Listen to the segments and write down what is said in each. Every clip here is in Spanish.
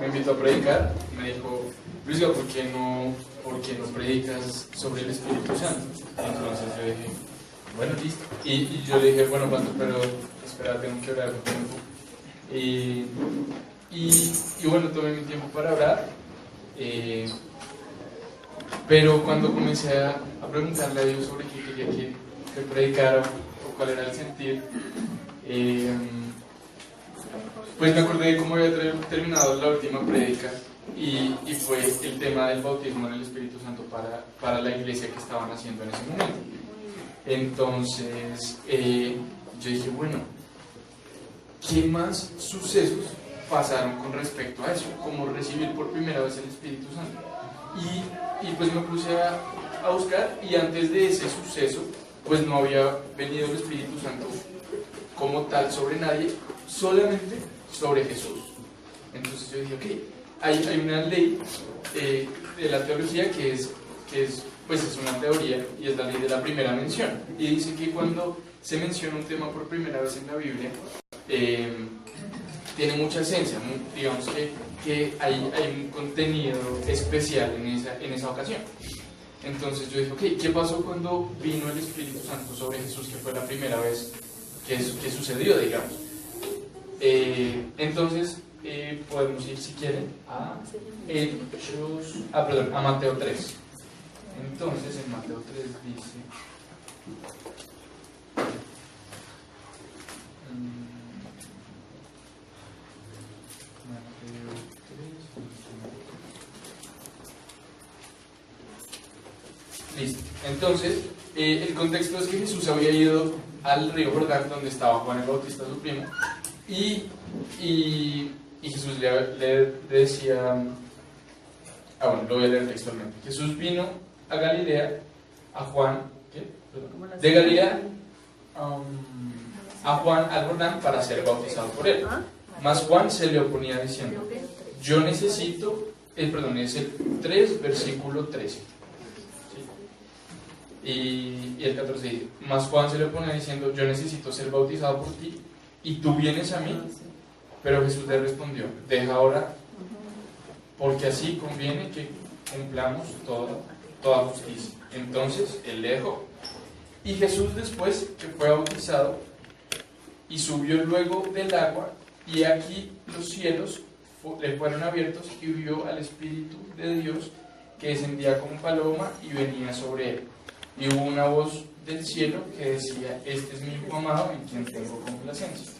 me invitó a predicar, me dijo, Luisa, ¿por qué no predicas sobre el Espíritu Santo? Entonces yo dije, bueno, listo. Y yo le dije, bueno, pastor, pero espera, tengo que orar un tiempo. Y bueno, tomé mi tiempo para orar. Pero cuando comencé a preguntarle a Dios sobre qué quería que predicara o cuál era el sentir, pues me acordé de cómo había terminado la última prédica y fue el tema del bautismo en el Espíritu Santo para la iglesia que estaban haciendo en ese momento. Entonces yo dije, bueno, ¿qué más sucesos pasaron con respecto a eso? ¿Cómo recibir por primera vez el Espíritu Santo? Y pues me puse a buscar, y antes de ese suceso pues no había venido el Espíritu Santo como tal sobre nadie, solamente sobre Jesús. Entonces yo dije, ok, hay una ley de la teología que es una teoría, y es la ley de la primera mención, y dice que cuando se menciona un tema por primera vez en la Biblia, tiene mucha esencia, digamos que hay un contenido especial en esa ocasión. Entonces yo dije, ok, ¿qué pasó cuando vino el Espíritu Santo sobre Jesús, que fue la primera vez que sucedió, digamos? Entonces podemos ir, si quieren, a Mateo 3. Entonces en Mateo 3 dice... Listo. Entonces, el contexto es que Jesús había ido al río Jordán, donde estaba Juan el Bautista, su primo, y Jesús le decía, bueno, lo voy a leer textualmente. Jesús vino a Galilea, a Juan, de Galilea a Juan al Jordán para ser bautizado por él. Mas Juan se le oponía diciendo, yo necesito, es el 3, versículo 13. Y el 14 dice, mas Juan se le oponía diciendo, yo necesito ser bautizado por ti, y tú vienes a mí. Pero Jesús le respondió, deja ahora, porque así conviene que cumplamos toda justicia. Entonces él le dejó. Y Jesús, después que fue bautizado y subió luego del agua, y aquí los cielos le fueron abiertos, y vio al Espíritu de Dios que descendía como paloma y venía sobre él. Y hubo una voz del cielo que decía, este es mi Hijo amado en quien tengo complacencia.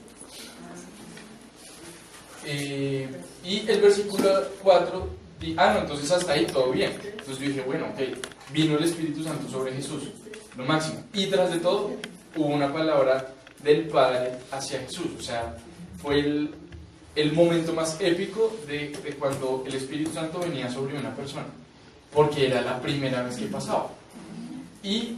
Y el versículo 4, entonces hasta ahí todo bien. Entonces yo dije, bueno, ok, vino el Espíritu Santo sobre Jesús, lo máximo. Y tras de todo, hubo una palabra del Padre hacia Jesús. O sea, fue el momento más épico de cuando el Espíritu Santo venía sobre una persona, porque era la primera vez que pasaba. Y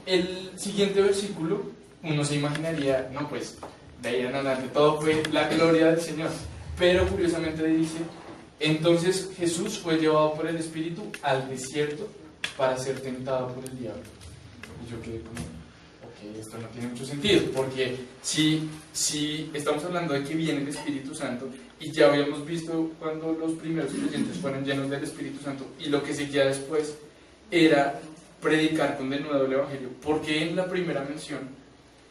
el siguiente versículo, uno se imaginaría, no, pues de ahí en adelante todo fue la gloria del Señor. Pero curiosamente dice, entonces Jesús fue llevado por el Espíritu al desierto para ser tentado por el diablo. Y yo quedé como, ok, esto no tiene mucho sentido, porque si estamos hablando de que viene el Espíritu Santo, y ya habíamos visto cuando los primeros creyentes fueron llenos del Espíritu Santo, y lo que seguía después era predicar con denuedo el Evangelio, porque en la primera mención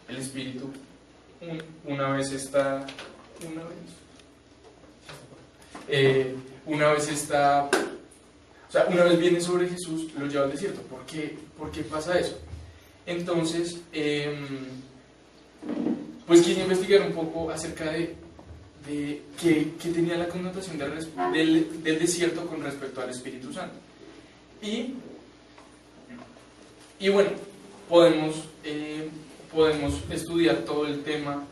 el Espíritu una vez viene sobre Jesús, lo lleva al desierto? ¿Por qué pasa eso? Entonces pues quise investigar un poco acerca de qué tenía la connotación del desierto con respecto al Espíritu Santo. Y bueno, podemos estudiar todo el tema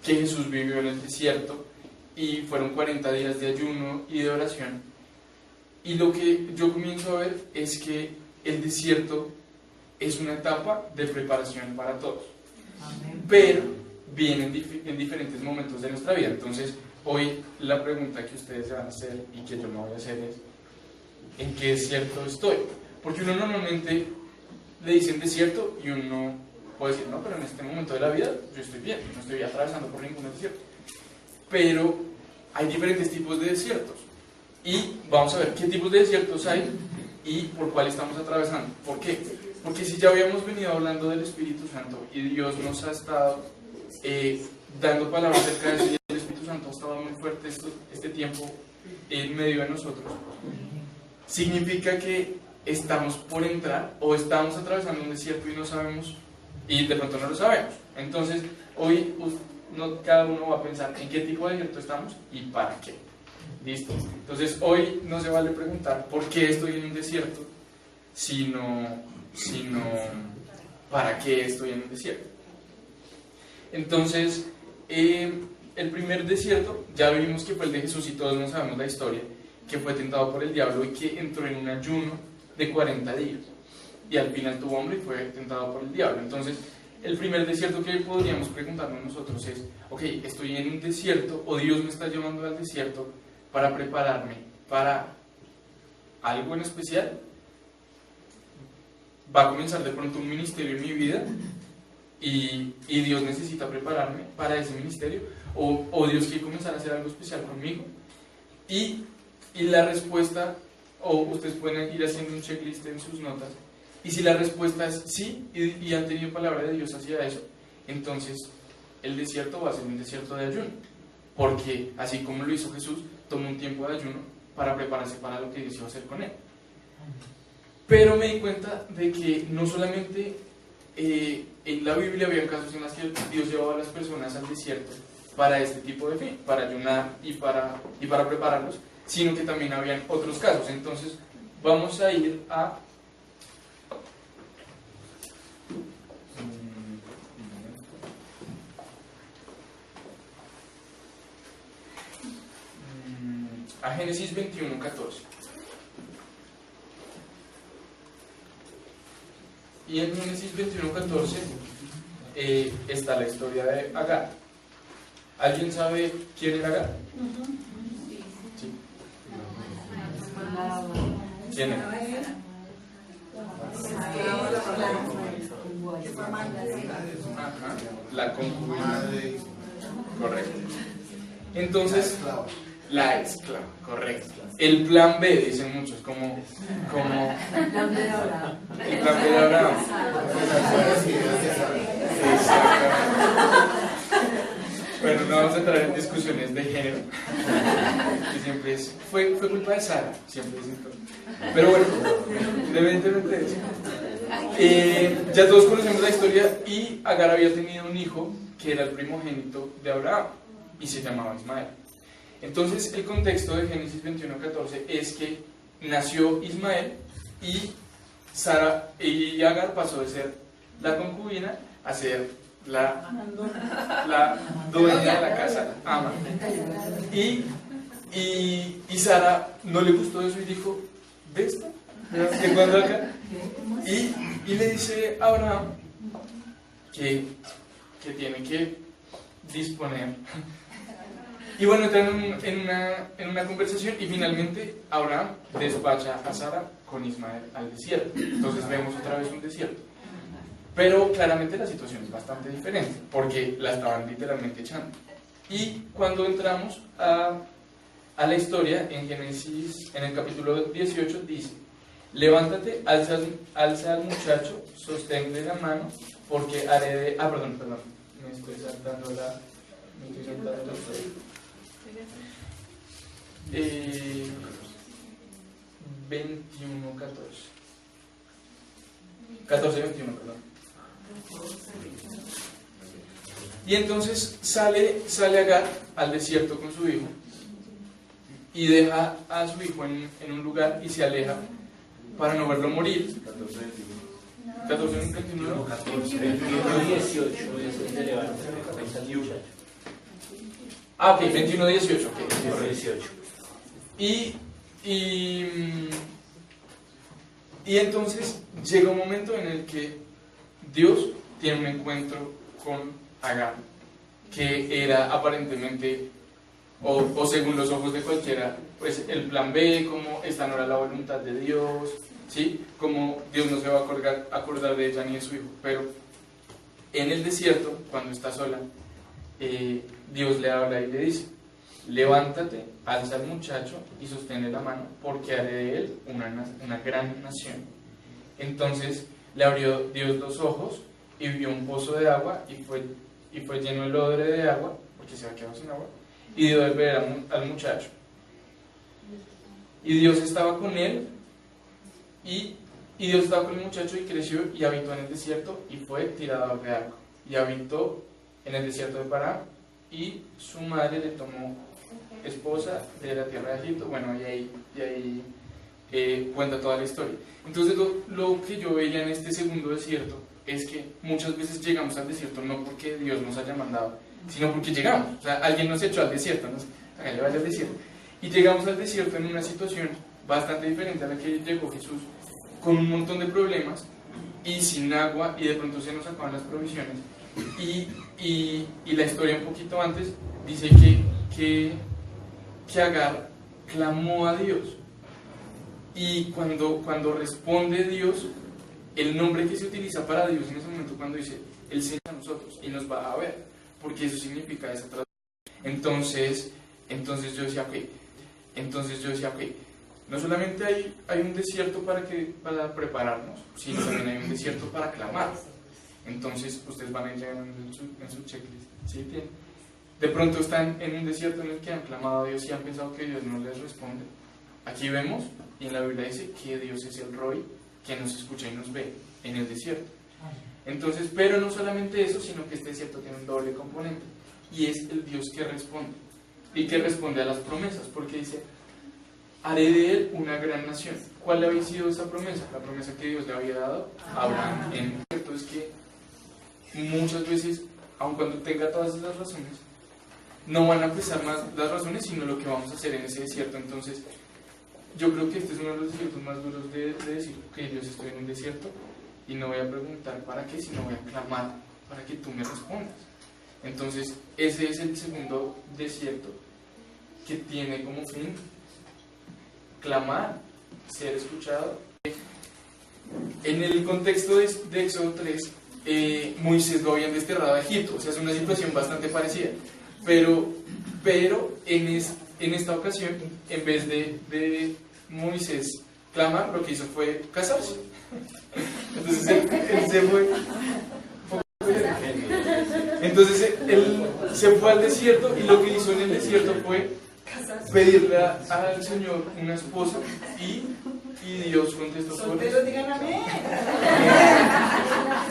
que Jesús vivió en el desierto, y fueron 40 días de ayuno y de oración. Y lo que yo comienzo a ver es que el desierto es una etapa de preparación para todos. Amén. Pero viene en diferentes momentos de nuestra vida. Entonces, hoy la pregunta que ustedes se van a hacer y que yo me voy a hacer es, ¿en qué desierto estoy? Porque uno normalmente le dicen desierto y uno puede decir, no, pero en este momento de la vida yo estoy bien, no estoy atravesando por ningún desierto. Pero hay diferentes tipos de desiertos. Y vamos a ver qué tipos de desiertos hay y por cuál estamos atravesando. ¿Por qué? Porque si ya habíamos venido hablando del Espíritu Santo y Dios nos ha estado dando palabras acerca de eso, y el Espíritu Santo ha estado muy fuerte este tiempo en medio de nosotros, significa que estamos por entrar o estamos atravesando un desierto y no sabemos, y de pronto no lo sabemos. Entonces hoy cada uno va a pensar en qué tipo de desierto estamos y para qué. ¿Listo? Entonces hoy no se vale preguntar por qué estoy en un desierto, sino para qué estoy en un desierto. Entonces, el primer desierto, ya vimos que fue el de Jesús y todos nos sabemos la historia, que fue tentado por el diablo y que entró en un ayuno de 40 días. Y al final tuvo hambre y fue tentado por el diablo. Entonces, el primer desierto que podríamos preguntarnos nosotros es, ok, estoy en un desierto o Dios me está llevando al desierto para prepararme para algo en especial. Va a comenzar de pronto un ministerio en mi vida y Dios necesita prepararme para ese ministerio, o Dios quiere comenzar a hacer algo especial conmigo. Y la respuesta, o ustedes pueden ir haciendo un checklist en sus notas, y si la respuesta es sí y han tenido palabra de Dios hacia eso, entonces el desierto va a ser un desierto de ayuno, porque así como lo hizo Jesús, tomó un tiempo de ayuno para prepararse para lo que Dios iba a hacer con él. Pero me di cuenta de que no solamente en la Biblia había casos en los que Dios llevaba a las personas al desierto para este tipo de fin, para ayunar y para prepararlos, sino que también habían otros casos. Entonces vamos a ir a Génesis 21:14. Y en Génesis 21:14 está la historia de Agar. ¿Alguien sabe quién era Agar? Sí. ¿Quién era? Ajá, la concubina. Correcto. Entonces, la esclava, correcto. El plan B, dicen muchos, como el plan B de Abraham. El plan B de Abraham. Bueno, no vamos a entrar en discusiones de género, que siempre fue culpa de Sara, siempre dicen todo. Pero bueno, independientemente de eso, ya todos conocemos la historia, y Agar había tenido un hijo que era el primogénito de Abraham y se llamaba Ismael. Entonces el contexto de Génesis 21:14 es que nació Ismael y Agar pasó de ser la concubina a ser la dueña de la casa, ama. Y Sara no le gustó eso y dijo, ¿de esto? ¿De cuándo acá? Y le dice a Abraham que tiene que disponer. Y bueno, entran en una conversación y finalmente Abraham despacha a Sara con Ismael al desierto. Entonces vemos otra vez un desierto. Pero claramente la situación es bastante diferente, porque la estaban literalmente echando. Y cuando entramos a la historia, en Génesis, en el capítulo 18, dice: levántate, alza al muchacho, sosténle la mano, porque haré de... perdón, me estoy saltando la... 14:21, perdón. Y entonces sale Agar al desierto con su hijo y deja a su hijo en un lugar y se aleja para no verlo morir. 14:21. 21:18. Ok, 21:18. Okay. Y entonces llega un momento en el que Dios tiene un encuentro con Agar, que era aparentemente, o según los ojos de cualquiera, pues el plan B, como esta no era la voluntad de Dios, ¿sí? Como Dios no se va a acordar de ella ni de su hijo. Pero en el desierto, cuando está sola, Dios le habla y le dice: levántate, alza al muchacho y sosténle la mano, porque haré de él una gran nación. Entonces le abrió Dios los ojos y vio un pozo de agua y fue lleno el odre de agua, porque se había quedado sin agua, y dio de beber al muchacho. Y Dios estaba con él, y Dios estaba con el muchacho y creció y habitó en el desierto y fue tirador de arco. Y habitó en el desierto de Parán, y su madre le tomó esposa de la tierra de Egipto. Bueno, y ahí cuenta toda la historia. Entonces lo que yo veía en este segundo desierto es que muchas veces llegamos al desierto no porque Dios nos haya mandado, sino porque llegamos. O sea, alguien nos echó al desierto, hágale, vaya al desierto. Y llegamos al desierto en una situación bastante diferente a la que llegó Jesús, con un montón de problemas y sin agua, y de pronto se nos acaban las provisiones. Y la historia un poquito antes dice que Agar clamó a Dios, y cuando responde Dios, el nombre que se utiliza para Dios en ese momento, cuando dice Él se a nosotros y nos va a ver, porque eso significa esa traducción. Entonces yo decía, ok, no solamente hay un desierto para prepararnos, sino también hay un desierto para clamar. Entonces ustedes van a ir en su checklist, ¿sí? De pronto están en un desierto en el que han clamado a Dios y han pensado que Dios no les responde. Aquí vemos, y en la Biblia dice que Dios es el Roy, que nos escucha y nos ve en el desierto. Entonces, pero no solamente eso, sino que este desierto tiene un doble componente, y es el Dios que responde, y que responde a las promesas, porque dice, haré de él una gran nación. ¿Cuál había sido esa promesa? La promesa que Dios le había dado a Abraham. Entonces, que muchas veces, aun cuando tenga todas esas razones, no van a pesar más las razones, sino lo que vamos a hacer en ese desierto. Entonces, yo creo que este es uno de los desiertos más duros de decir, que Dios, estoy en un desierto y no voy a preguntar para qué, sino voy a clamar para que tú me respondas. Entonces, ese es el segundo desierto, que tiene como fin clamar, ser escuchado. En el contexto de Éxodo 3, Moisés lo habían desterrado a Egipto, o sea, es una situación bastante parecida, pero en esta ocasión, en vez de Moisés clamar, lo que hizo fue casarse. Entonces él se fue. Entonces él se fue al desierto, y lo que hizo en el desierto fue pedirle al Señor una esposa, y Dios contestó por eso.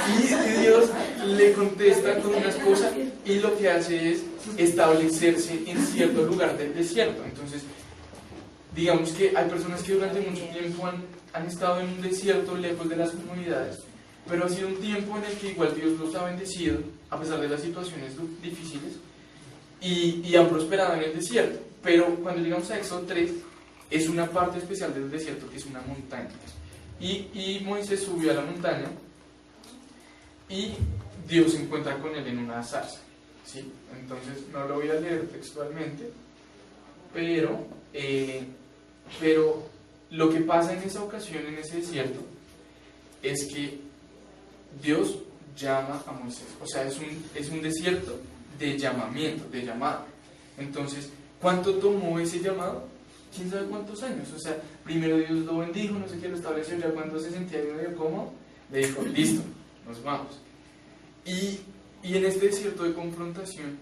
Y Dios le contesta con una esposa, y lo que hace es establecerse en cierto lugar del desierto. Entonces, digamos que hay personas que durante mucho tiempo han estado en un desierto lejos de las comunidades, pero ha sido un tiempo en el que igual Dios los ha bendecido a pesar de las situaciones difíciles, y han prosperado en el desierto. Pero cuando llegamos a Éxodo 3, es una parte especial del desierto, que es una montaña, y Moisés subió a la montaña y Dios se encuentra con él en una zarza, ¿sí? Entonces no lo voy a leer textualmente, pero lo que pasa en esa ocasión, en ese desierto, es que Dios llama a Moisés. O sea, es un desierto de llamamiento, de llamado. Entonces, ¿cuánto tomó ese llamado? ¿Quién sabe cuántos años? O sea, primero Dios lo bendijo, no sé qué, lo estableció, ya cuando se sentía medio cómodo, le dijo, listo, nos vamos. Y en este desierto de confrontación,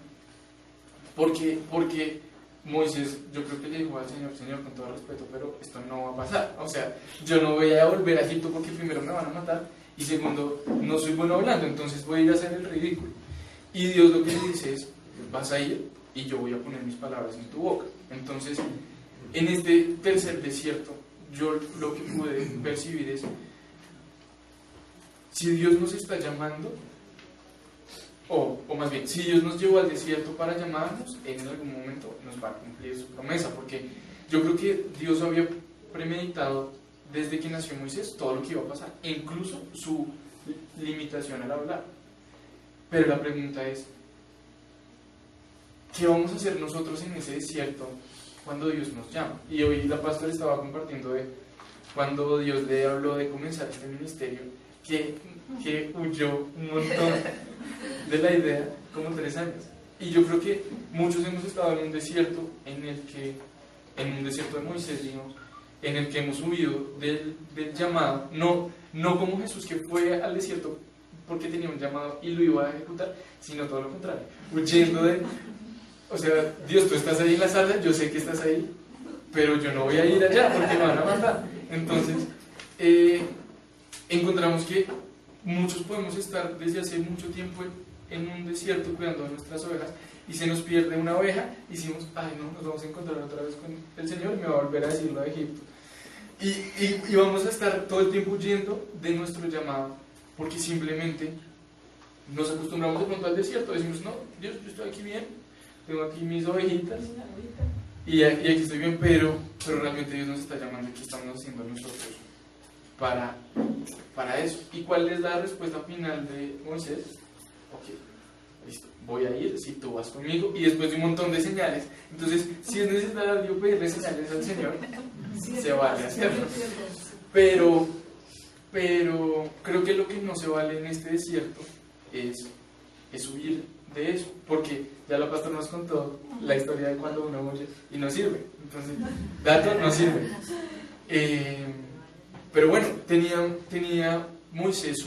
porque Moisés, yo creo que le dijo al Señor, Señor, con todo respeto, pero esto no va a pasar. O sea, yo no voy a volver a Egipto porque primero me van a matar, y segundo, no soy bueno hablando, entonces voy a ir a hacer el ridículo. Y Dios lo que le dice es, vas a ir y yo voy a poner mis palabras en tu boca. Entonces, en este tercer desierto, yo lo que pude percibir es, si Dios nos está llamando, o más bien, si Dios nos llevó al desierto para llamarnos, en algún momento nos va a cumplir su promesa, porque yo creo que Dios había premeditado desde que nació Moisés todo lo que iba a pasar, incluso su limitación al hablar. Pero la pregunta es, ¿qué vamos a hacer nosotros en ese desierto cuando Dios nos llama? Y hoy la pastora estaba compartiendo de cuando Dios le habló de comenzar este ministerio, que huyó un montón de la idea, como 3 años. Y yo creo que muchos hemos estado en un desierto, en un desierto de Moisés, digamos, en el que hemos huido del llamado, no como Jesús, que fue al desierto porque tenía un llamado y lo iba a ejecutar, sino todo lo contrario, huyendo o sea, Dios, tú estás ahí en la sala, yo sé que estás ahí, pero yo no voy a ir allá porque me van a matar. Entonces, encontramos que muchos podemos estar desde hace mucho tiempo en un desierto cuidando de nuestras ovejas y se nos pierde una oveja y decimos, ay no, nos vamos a encontrar otra vez con el Señor y me va a volver a decirlo de Egipto. Y vamos a estar todo el tiempo huyendo de nuestro llamado porque simplemente nos acostumbramos de pronto al desierto, decimos, no, Dios, yo estoy aquí bien, tengo aquí mis ovejitas y aquí estoy bien, pero realmente Dios nos está llamando y ¿qué estamos haciendo nosotros para eso? ¿Y cuál es la respuesta final de Moisés? Ok, listo, voy a ir si tú vas conmigo, y después de un montón de señales. Entonces, si es necesario pedirle señales al Señor, se vale hacerlo. Pero creo que lo que no se vale en este desierto es huir de eso, porque ya la pastora nos contó la historia de cuando uno huye y no sirve. Entonces, dato no sirve. Pero bueno, tenía Moisés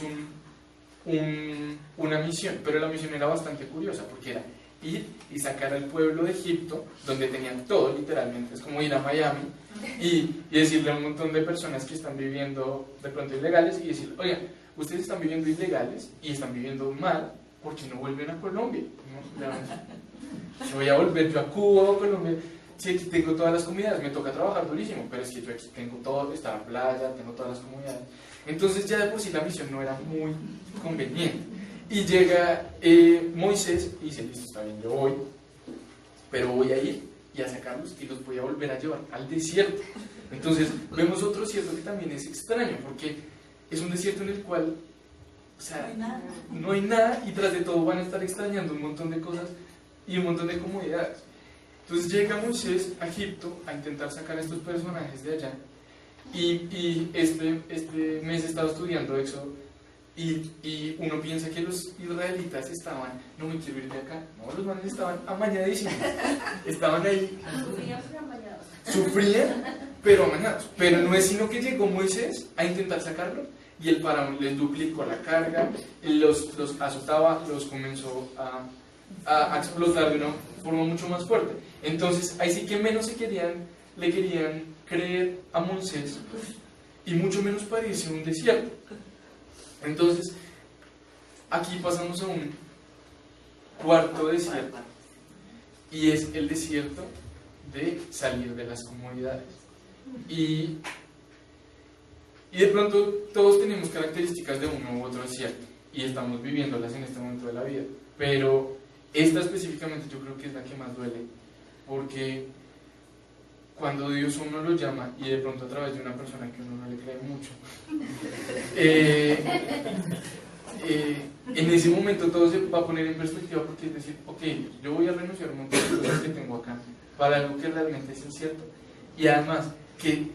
una misión, pero la misión era bastante curiosa, porque era ir y sacar al pueblo de Egipto, donde tenían todo literalmente, es como ir a Miami y decirle a un montón de personas que están viviendo de pronto ilegales y decirle, oigan, ustedes están viviendo ilegales y están viviendo mal, ¿por qué no vuelven a Colombia? ¿No? Voy a volver yo a Cuba o a Colombia. Sí, aquí tengo todas las comunidades, me toca trabajar durísimo, pero es que yo aquí tengo todo, está la playa, tengo todas las comunidades. Entonces ya de por sí la misión no era muy conveniente. Y llega Moisés y dice, listo, está bien, yo voy, pero voy a ir y a sacarlos y los voy a volver a llevar al desierto. Entonces vemos otro desierto que también es extraño, porque es un desierto en el cual, o sea, no hay nada y tras de todo van a estar extrañando un montón de cosas y un montón de comodidades. Entonces llega Moisés a Egipto a intentar sacar a estos personajes de allá y este mes he estado estudiando Éxodo y uno piensa que los israelitas estaban, no me quiero ir de acá, no, los manes estaban amañadísimos, estaban ahí, sufrían pero amañados, pero no es sino que llegó Moisés a intentar sacarlos y el faraón les duplicó la carga, los azotaba, los comenzó a explotar de una forma mucho más fuerte. Entonces ahí sí que menos le querían creer a Moisés y mucho menos parecía un desierto. Entonces aquí pasamos a un cuarto desierto y es el desierto de salir de las comodidades y de pronto todos tenemos características de uno u otro desierto y estamos viviéndolas en este momento de la vida, pero esta específicamente yo creo que es la que más duele, porque cuando Dios a uno lo llama y de pronto a través de una persona que uno no le cree mucho, en ese momento todo se va a poner en perspectiva, porque es decir, ok, yo voy a renunciar a un montón de cosas que tengo acá para algo que realmente es incierto, y además que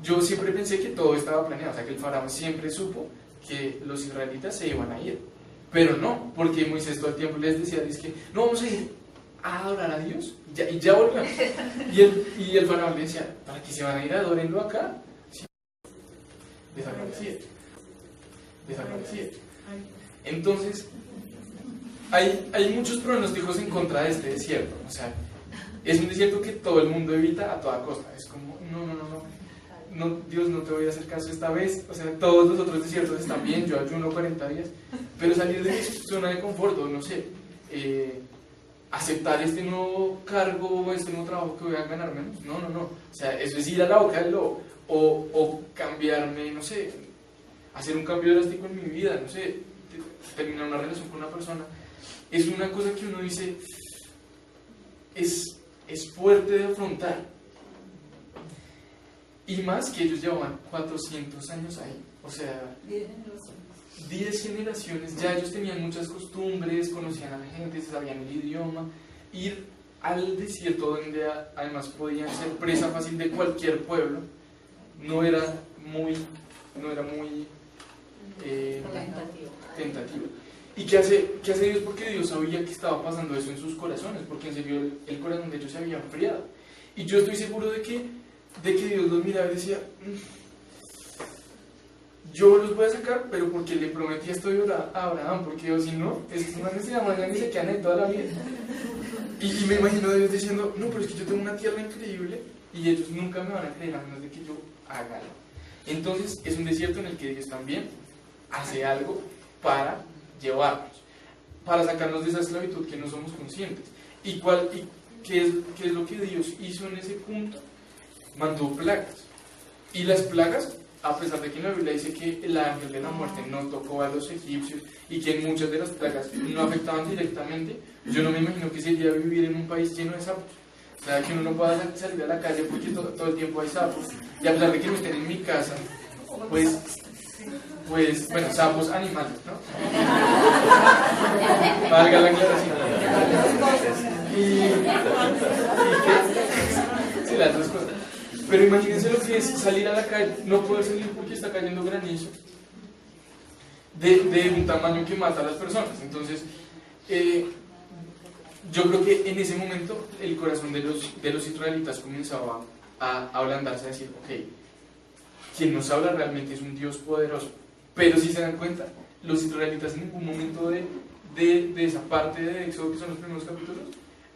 yo siempre pensé que todo estaba planeado, o sea que el faraón siempre supo que los israelitas se iban a ir, pero no, porque Moisés todo el tiempo les decía, es que no vamos a ir a adorar a Dios y ya volvemos. Y el faraón le decía, ¿para qué se van a ir? Adórenlo acá. Sí. Desaparecía. Entonces, hay muchos pronósticos en contra de este desierto. O sea, es un desierto que todo el mundo evita a toda costa. Es como, no, Dios, no te voy a hacer caso esta vez. O sea, todos los otros desiertos están bien, yo ayuno 40 días, pero salir de mi zona de confort, o no sé, aceptar este nuevo cargo, este nuevo trabajo que voy a ganar menos, no, o sea, eso es ir a la boca del lobo, o cambiarme, no sé, hacer un cambio drástico en mi vida, no sé, terminar una relación con una persona, es una cosa que uno dice, es fuerte de afrontar. Y más que ellos llevaban 400 años ahí, o sea, 10 generaciones, ya ellos tenían muchas costumbres, conocían a la gente, sabían el idioma. Ir al desierto donde además podían ser presa fácil de cualquier pueblo, no era muy tentativo. ¿Y qué hace Dios? Porque Dios sabía que estaba pasando eso en sus corazones, porque en serio el corazón de ellos se había enfriado. Y yo estoy seguro de que Dios los miraba y decía, yo los voy a sacar, pero porque le prometí esto a Abraham, porque si no, es una necesidad más grande y se quedan ahí toda la vida. Y me imagino a Dios diciendo, no, pero es que yo tengo una tierra increíble y ellos nunca me van a creer a menos de que yo haga algo. Entonces es un desierto en el que Dios también hace algo para llevarnos, para sacarnos de esa esclavitud que no somos conscientes. ¿Y qué es lo que Dios hizo en ese punto? Mandó plagas. Y las plagas, a pesar de que en la Biblia dice que el ángel de la muerte no tocó a los egipcios y que en muchas de las plagas no afectaban directamente, yo no me imagino que sería vivir en un país lleno de sapos. O sea, que uno no pueda salir a la calle porque todo el tiempo hay sapos. Y a pesar de que no estén en mi casa, pues bueno, sapos animales, ¿no? Valga la aclaración. Sí, las dos cosas. Pero imagínense lo que es salir a la calle, no poder salir porque está cayendo granizo de un tamaño que mata a las personas. Entonces, yo creo que en ese momento el corazón de los israelitas comenzaba a ablandarse, a decir, ok, quien nos habla realmente es un Dios poderoso. Pero si se dan cuenta, los israelitas en ningún momento de esa parte de Éxodo, que son los primeros capítulos,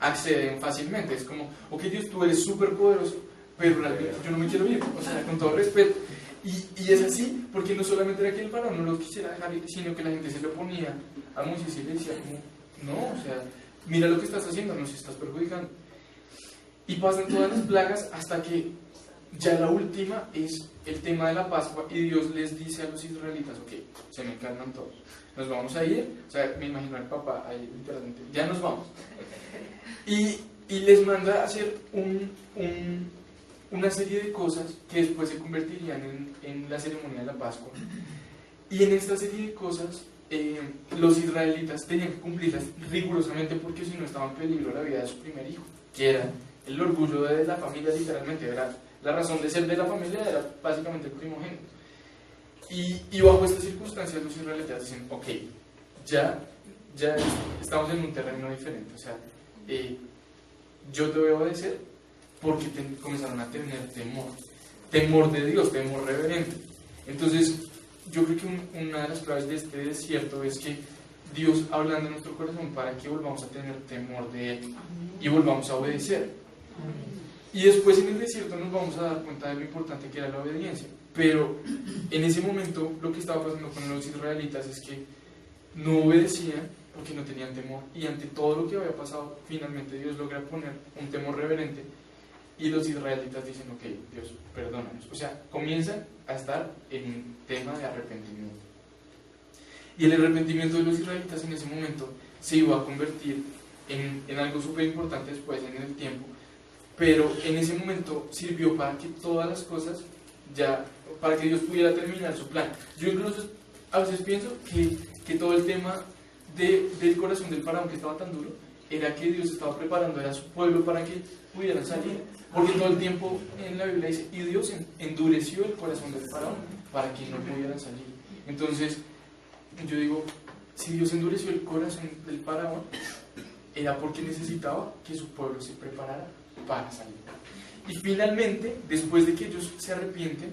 acceden fácilmente. Es como, ok Dios, tú eres súper poderoso, pero realmente yo no me quiero ir, o sea, con todo respeto. Y es así, porque no solamente era que el faraón no lo quisiera dejar ir, sino que la gente se le oponía a Moisés y le decía como, no, o sea, mira lo que estás haciendo, nos estás perjudicando. Y pasan todas las plagas hasta que ya la última es el tema de la Pascua, y Dios les dice a los israelitas, ok, se me calman todos, nos vamos a ir, o sea, me imagino al papá ahí literalmente, ya nos vamos. Y les manda a hacer una serie de cosas que después se convertirían en la ceremonia de la Pascua. Y en esta serie de cosas, los israelitas tenían que cumplirlas rigurosamente, porque si no estaba en peligro la vida de su primer hijo, que era el orgullo de la familia, literalmente, era la razón de ser de la familia, era básicamente el primogénito. Y bajo estas circunstancias los israelitas dicen, ok, ya estamos en un terreno diferente, o sea, yo te voy a obedecer, porque comenzaron a tener temor de Dios, temor reverente. Entonces, yo creo que una de las claves de este desierto es que Dios hablando en nuestro corazón para que volvamos a tener temor de Él y volvamos a obedecer. Y después en el desierto nos vamos a dar cuenta de lo importante que era la obediencia. Pero en ese momento lo que estaba pasando con los israelitas es que no obedecían porque no tenían temor. Y ante todo lo que había pasado, finalmente Dios logra poner un temor reverente. Y los israelitas dicen, ok, Dios, perdónanos. O sea, comienzan a estar en un tema de arrepentimiento. Y el arrepentimiento de los israelitas en ese momento se iba a convertir en algo súper importante después en el tiempo. Pero en ese momento sirvió para que todas las cosas para que Dios pudiera terminar su plan. Yo incluso a veces pienso que todo el tema del corazón del faraón, que estaba tan duro, era que Dios estaba preparando a su pueblo para que pudieran salir. Porque todo el tiempo en la Biblia dice, y Dios endureció el corazón del faraón para que no pudieran salir. Entonces, yo digo, si Dios endureció el corazón del faraón, era porque necesitaba que su pueblo se preparara para salir. Y finalmente, después de que ellos se arrepienten,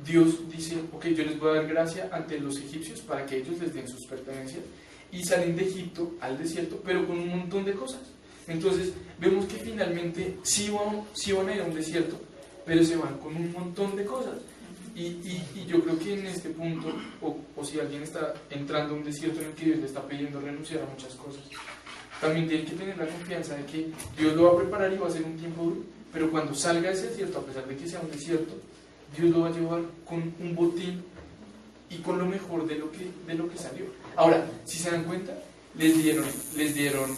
Dios dice, ok, yo les voy a dar gracia ante los egipcios para que ellos les den sus pertenencias, y salen de Egipto al desierto, pero con un montón de cosas. Entonces vemos que finalmente sí van a ir a un desierto, pero se van con un montón de cosas. Y yo creo que en este punto, o si alguien está entrando a un desierto en el que Dios le está pidiendo renunciar a muchas cosas, también tiene que tener la confianza de que Dios lo va a preparar y va a ser un tiempo duro, pero cuando salga de ese desierto, a pesar de que sea un desierto, Dios lo va a llevar con un botín y con lo mejor de lo que salió. Ahora, si se dan cuenta, les dieron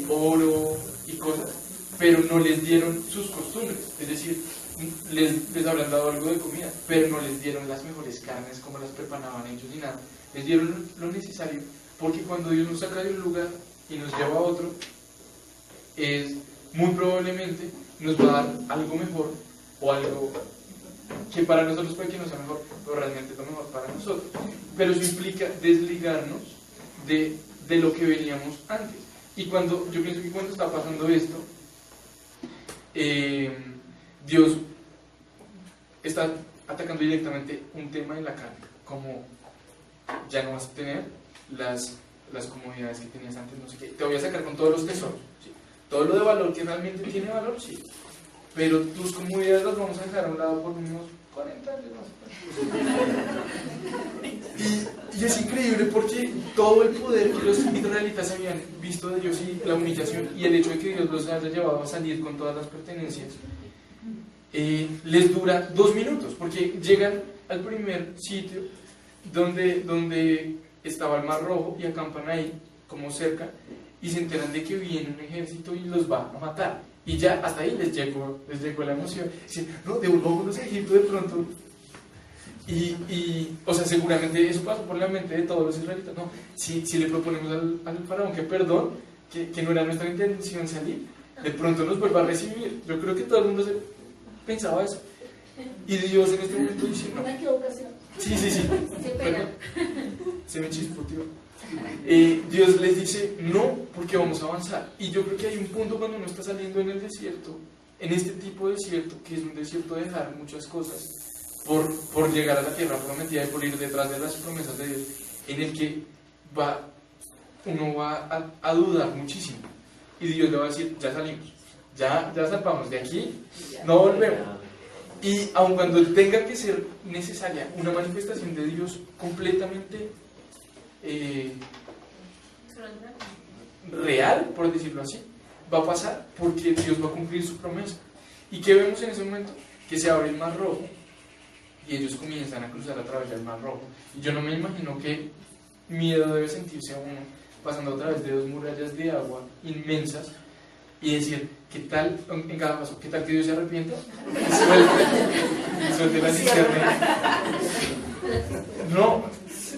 oro y cosas, pero no les dieron sus costumbres, es decir, les habrán dado algo de comida, pero no les dieron las mejores carnes como las preparaban ellos ni nada, les dieron lo necesario, porque cuando Dios nos saca de un lugar y nos lleva a otro, muy probablemente nos va a dar algo mejor, o algo que para nosotros puede que no sea mejor, pero realmente es lo mejor para nosotros. Pero eso implica desligarnos de lo que veníamos antes. Y yo pienso que cuando está pasando esto, Dios está atacando directamente un tema de la carne, como ya no vas a tener las comodidades que tenías antes, no sé qué, te voy a sacar con todos los tesoros, ¿sí? Todo lo de valor que realmente tiene valor, sí, pero tus comodidades las vamos a dejar a un lado por unos 40 años más. Y es increíble porque todo el poder que los israelitas habían visto de Dios y la humillación y el hecho de que Dios los haya llevado a salir con todas las pertenencias, les dura 2 minutos, porque llegan al primer sitio donde estaba el Mar Rojo y acampan ahí como cerca y se enteran de que viene un ejército y los va a matar, y ya hasta ahí les llegó la emoción. Dicen, no, devolvámonos a Egipto de pronto. O sea, seguramente eso pasó por la mente de todos los israelitas. No, si le proponemos al faraón que perdón, que no era nuestra intención salir, de pronto nos vuelva a recibir. Yo creo que todo el mundo pensaba eso. Y Dios en este momento dice, no. Una equivocación. Sí. Qué pena. Se me chispoteó. Dios les dice, no, porque vamos a avanzar. Y yo creo que hay un punto cuando uno está saliendo en el desierto, en este tipo de desierto, que es un desierto de dejar muchas cosas por llegar a la tierra prometida y por ir detrás de las promesas de Dios, en el que uno va a dudar muchísimo. Y Dios le va a decir, ya salimos, ya zarpamos de aquí, no volvemos. Y aun cuando tenga que ser necesaria una manifestación de Dios completamente real, por decirlo así, va a pasar porque Dios va a cumplir su promesa. ¿Y qué vemos en ese momento? Que se abre el Mar Rojo y ellos comienzan a cruzar a través del Mar Rojo. Y yo no me imagino qué miedo debe sentirse a uno pasando a través de 2 murallas de agua inmensas y decir, ¿qué tal, en cada paso, qué tal que Dios se arrepienta? Suelte la cisterna. No,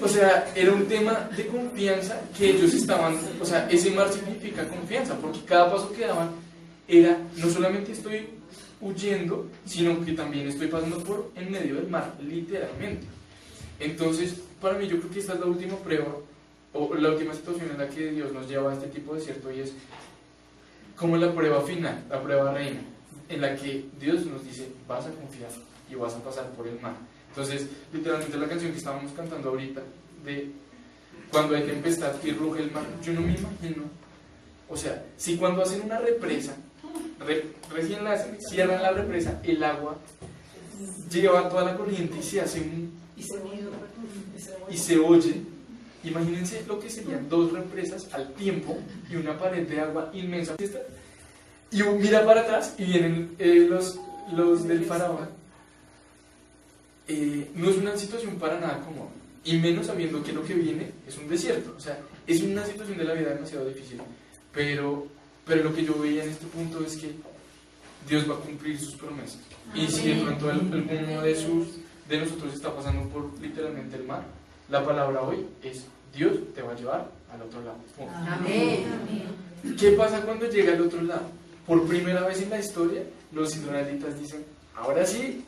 o sea, era un tema de confianza que ellos estaban, o sea, ese mar significa confianza, porque cada paso que daban era, no solamente estoy huyendo, sino que también estoy pasando por en medio del mar, literalmente. Entonces, para mí yo creo que esta es la última prueba, o la última situación en la que Dios nos lleva a este tipo de desierto, y es como la prueba final, la prueba reina, en la que Dios nos dice, vas a confiar y vas a pasar por el mar. Entonces, literalmente la canción que estábamos cantando ahorita, de cuando hay tempestad y ruge el mar, yo no me imagino, o sea, si cuando hacen una represa, recién cierran la represa, el agua lleva toda la corriente y se hace y se oye. Imagínense lo que serían 2 represas al tiempo y una pared de agua inmensa. Y mira para atrás y vienen los del faraón. No es una situación para nada cómoda, y menos sabiendo que lo que viene es un desierto. O sea, es una situación de la vida demasiado difícil. Pero lo que yo veía en este punto es que Dios va a cumplir sus promesas. Y si de pronto alguno de nosotros está pasando por literalmente el mar, la palabra hoy es: Dios te va a llevar al otro lado. Amén. ¿Qué pasa cuando llega al otro lado? Por primera vez en la historia, los israelitas dicen: ahora sí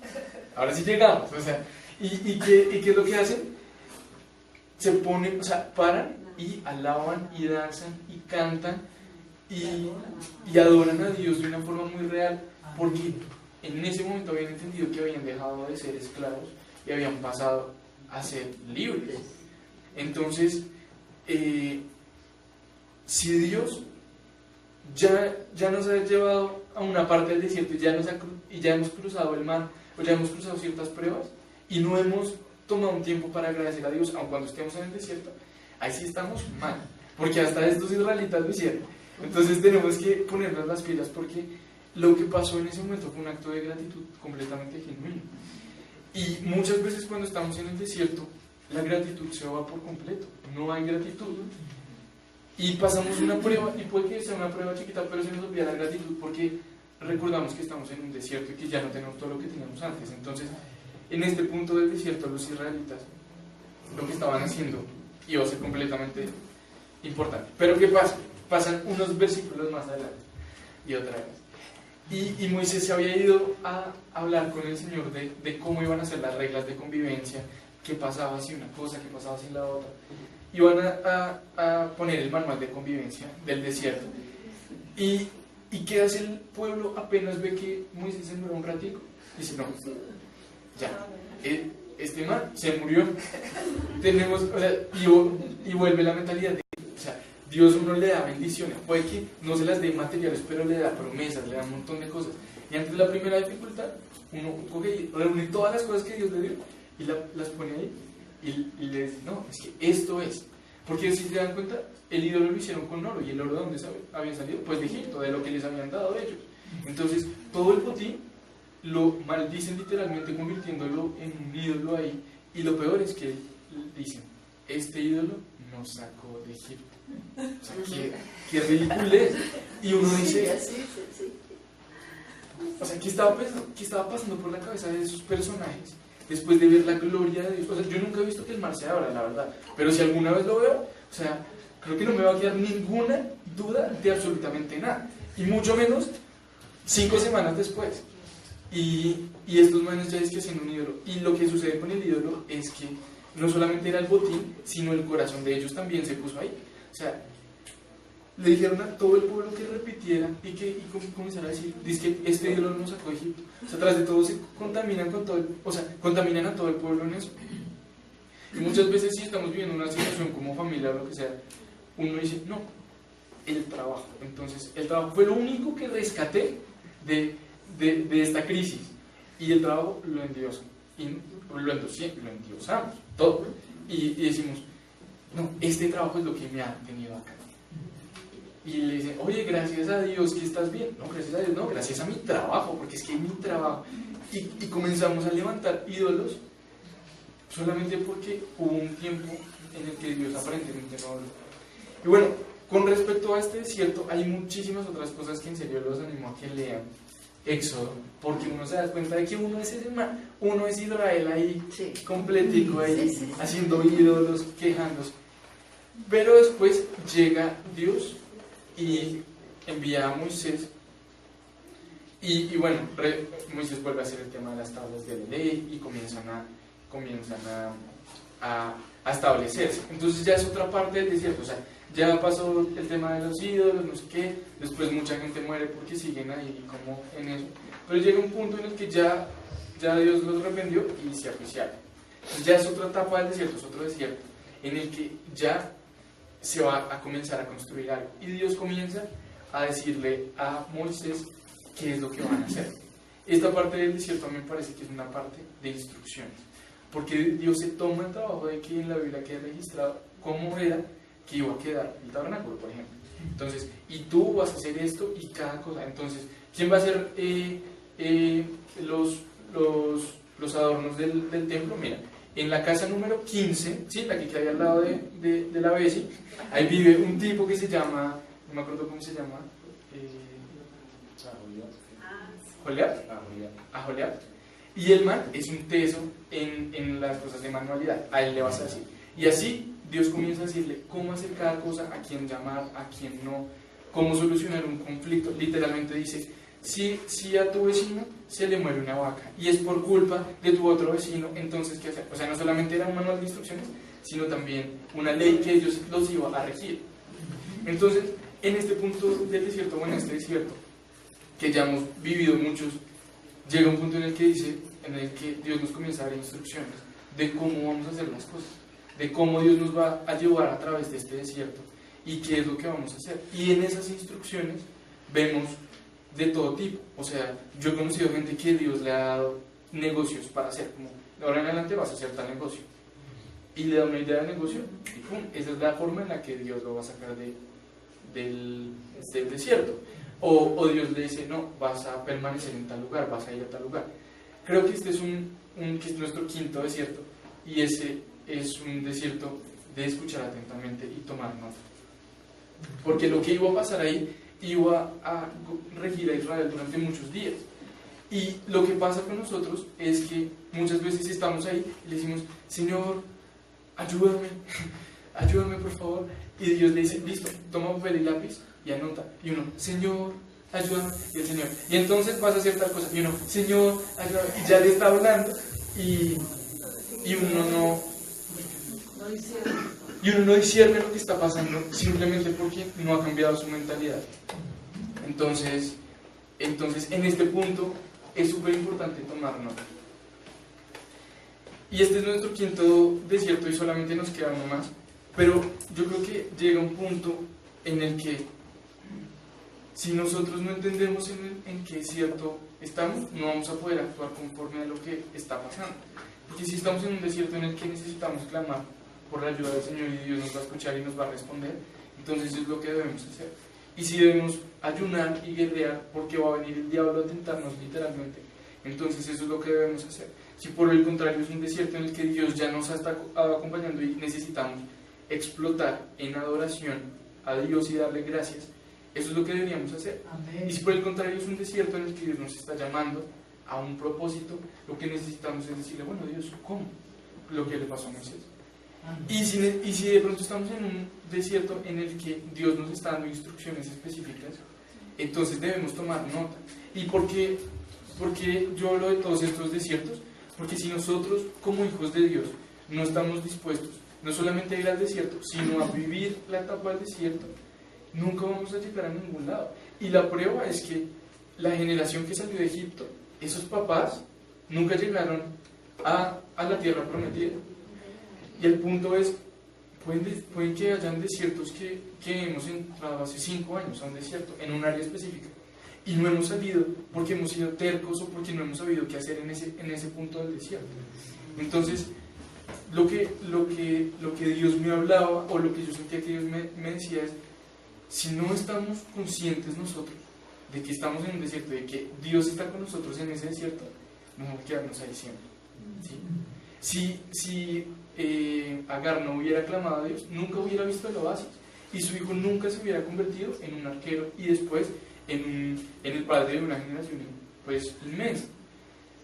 llegamos. O sea, ¿y qué es lo que hacen? Se ponen, o sea, paran y alaban y danzan y cantan y adoran a Dios de una forma muy real, porque en ese momento habían entendido que habían dejado de ser esclavos y habían pasado a ser libres. Entonces, si Dios ya nos ha llevado a una parte del desierto y ya hemos cruzado el mar, o ya hemos cruzado ciertas pruebas y no hemos tomado un tiempo para agradecer a Dios, aun cuando estemos en el desierto, ahí sí estamos mal, porque hasta estos israelitas lo hicieron. Entonces tenemos que ponernos las pilas, porque lo que pasó en ese momento fue un acto de gratitud completamente genuino. Y muchas veces cuando estamos en el desierto, la gratitud se va por completo, no hay gratitud. Y pasamos una prueba, y puede que sea una prueba chiquita, pero se nos olvida la gratitud porque recordamos que estamos en un desierto y que ya no tenemos todo lo que teníamos antes. Entonces, en este punto del desierto, los israelitas, lo que estaban haciendo iba a ser completamente importante. Pero ¿qué pasa? Pasan unos versículos más adelante, y otra vez. Y Moisés se había ido a hablar con el Señor de cómo iban a ser las reglas de convivencia, qué pasaba si una cosa, qué pasaba si la otra. iban a poner el manual de convivencia del desierto. ¿Y qué hace el pueblo apenas ve que Moisés se murió un ratico? Dice, no, ya, este man se murió. Tenemos, o sea, y vuelve la mentalidad de, o sea, Dios uno le da bendiciones, puede que no se las dé materiales, pero le da promesas, le da un montón de cosas. Y antes de la primera dificultad, uno coge y reúne todas las cosas que Dios le dio y las pone ahí y le dice, no, es que esto es. Porque si se dan cuenta, el ídolo lo hicieron con oro. ¿Y el oro de dónde habían salido? Pues de Egipto, de lo que les habían dado ellos. Entonces, todo el botín lo maldicen literalmente, convirtiéndolo en un ídolo ahí. Y lo peor es que dicen, este ídolo nos sacó de Egipto. O sea, qué ridículo es. Y uno dice, o sea, ¿qué estaba pasando por la cabeza de esos personajes después de ver la gloria de Dios? O sea, yo nunca he visto que el mar se abra, la verdad. Pero si alguna vez lo veo, o sea, creo que no me va a quedar ninguna duda de absolutamente nada. Y mucho menos 5 semanas después. Y estos manes ya es que hacen un ídolo. Y lo que sucede con el ídolo es que no solamente era el botín, sino el corazón de ellos también se puso ahí. O sea, le dijeron a todo el pueblo que repitiera y comenzara a decir, dice que este ídolo nos sacó de Egipto. O sea, tras de todo se contaminan con todo contaminan a todo el pueblo en eso. Y muchas veces si estamos viviendo una situación como familia o lo que sea, uno dice, no, el trabajo. Entonces, el trabajo fue lo único que rescaté de esta crisis. Y el trabajo lo endiosan. Y lo endiosamos, todo. Y decimos, no, este trabajo es lo que me ha tenido acá. Y le dicen, oye, gracias a Dios que estás bien. No, gracias a Dios, no, gracias a mi trabajo, porque es que es mi trabajo. Y comenzamos a levantar ídolos solamente porque hubo un tiempo en el que Dios aparentemente no habló. Y bueno, con respecto a este desierto, hay muchísimas otras cosas que en serio los animo a que lean Éxodo, porque uno se da cuenta de que uno es uno es Israel ahí, sí, completico ahí, sí, haciendo ídolos, quejándose. Pero después llega Dios y envía a Moisés y bueno, Moisés vuelve a hacer el tema de las tablas de la ley y comienzan a establecerse. Entonces ya es otra parte del desierto, o sea, ya pasó el tema de los ídolos, no sé qué, después mucha gente muere porque siguen ahí como en eso, pero llega un punto en el que ya Dios los arrepintió y se apreciaron. Ya es otra etapa del desierto, es otro desierto, en el que ya se va a comenzar a construir algo. Y Dios comienza a decirle a Moisés qué es lo que van a hacer. Esta parte del desierto a mí me parece que es una parte de instrucciones, porque Dios se toma el trabajo de que en la Biblia quede registrado cómo era que iba a quedar el tabernáculo, por ejemplo. Entonces, y tú vas a hacer esto y cada cosa. Entonces, ¿quién va a hacer los adornos del templo? Mira, en la casa número 15, ¿sí? La que queda ahí al lado de la Besi, ahí vive un tipo que se llama, no me acuerdo cómo se llama, Joliab. Y el man es un teso en las cosas de manualidad, a él le vas a decir. Y así Dios comienza a decirle cómo hacer cada cosa, a quién llamar, a quién no, cómo solucionar un conflicto. Literalmente dice, si a tu vecino se le muere una vaca y es por culpa de tu otro vecino, entonces ¿qué hacer? O sea, no solamente era un manual de instrucciones, sino también una ley que ellos los iba a regir. Entonces, en este punto del desierto, o en este desierto, que ya hemos vivido muchos, llega un punto en el que Dios nos comienza a dar instrucciones de cómo vamos a hacer las cosas, de cómo Dios nos va a llevar a través de este desierto y qué es lo que vamos a hacer. Y en esas instrucciones vemos de todo tipo. O sea, yo he conocido gente que Dios le ha dado negocios para hacer, como de ahora en adelante vas a hacer tal negocio, y le da una idea de negocio y ¡pum! Esa es la forma en la que Dios lo va a sacar del desierto. O Dios le dice, no, vas a permanecer en tal lugar, vas a ir a tal lugar. Creo que este es que es nuestro quinto desierto, y ese es un desierto de escuchar atentamente y tomar nota. Porque lo que iba a pasar ahí iba a regir a Israel durante muchos días. Y lo que pasa con nosotros es que muchas veces estamos ahí y le decimos, Señor, ayúdame por favor. Y Dios le dice, listo, toma papel y lápiz y anota. Y uno, Señor, ayúdame. Y el Señor, y entonces vas a hacer tal cosa. Y uno, Señor, ayúdame. Y ya le está hablando y uno no Y uno no discierne lo que está pasando simplemente porque no ha cambiado su mentalidad. Entonces en este punto es súper importante tomar nota. Y este es nuestro quinto desierto y solamente nos queda uno más. Pero yo creo que llega un punto en el que si nosotros no entendemos en qué desierto estamos, no vamos a poder actuar conforme a lo que está pasando. Porque si estamos en un desierto en el que necesitamos clamar por la ayuda del Señor y Dios nos va a escuchar y nos va a responder, entonces es lo que debemos hacer. Y si debemos ayunar y guerrear porque va a venir el diablo a tentarnos literalmente, entonces eso es lo que debemos hacer. Si por el contrario es un desierto en el que Dios ya nos está acompañando y necesitamos explotar en adoración a Dios y darle gracias, eso es lo que deberíamos hacer. Amén. Y si por el contrario es un desierto en el que Dios nos está llamando a un propósito, lo que necesitamos es decirle, bueno, Dios, ¿cómo? Lo que le pasó a Moisés. Y si de pronto estamos en un desierto en el que Dios nos está dando instrucciones específicas, entonces debemos tomar nota. ¿Y por qué yo hablo de todos estos desiertos? Porque si nosotros como hijos de Dios no estamos dispuestos no solamente a ir al desierto, sino a vivir la etapa del desierto, nunca vamos a llegar a ningún lado. Y la prueba es que la generación que salió de Egipto, esos papás nunca llegaron a la tierra prometida. Y el punto es, pueden que hayan desiertos que hemos entrado hace 5 años a un desierto, en un área específica, y no hemos salido porque hemos sido tercos o porque no hemos sabido qué hacer en ese punto del desierto. Entonces, lo que Dios me hablaba, o lo que yo sentía que Dios me decía es, si no estamos conscientes nosotros de que estamos en un desierto, de que Dios está con nosotros en ese desierto, mejor quedarnos ahí siempre. ¿Sí? Si Agar no hubiera clamado a Dios, nunca hubiera visto el oasis, y su hijo nunca se hubiera convertido en un arquero y después en el padre de una generación pues inmensa.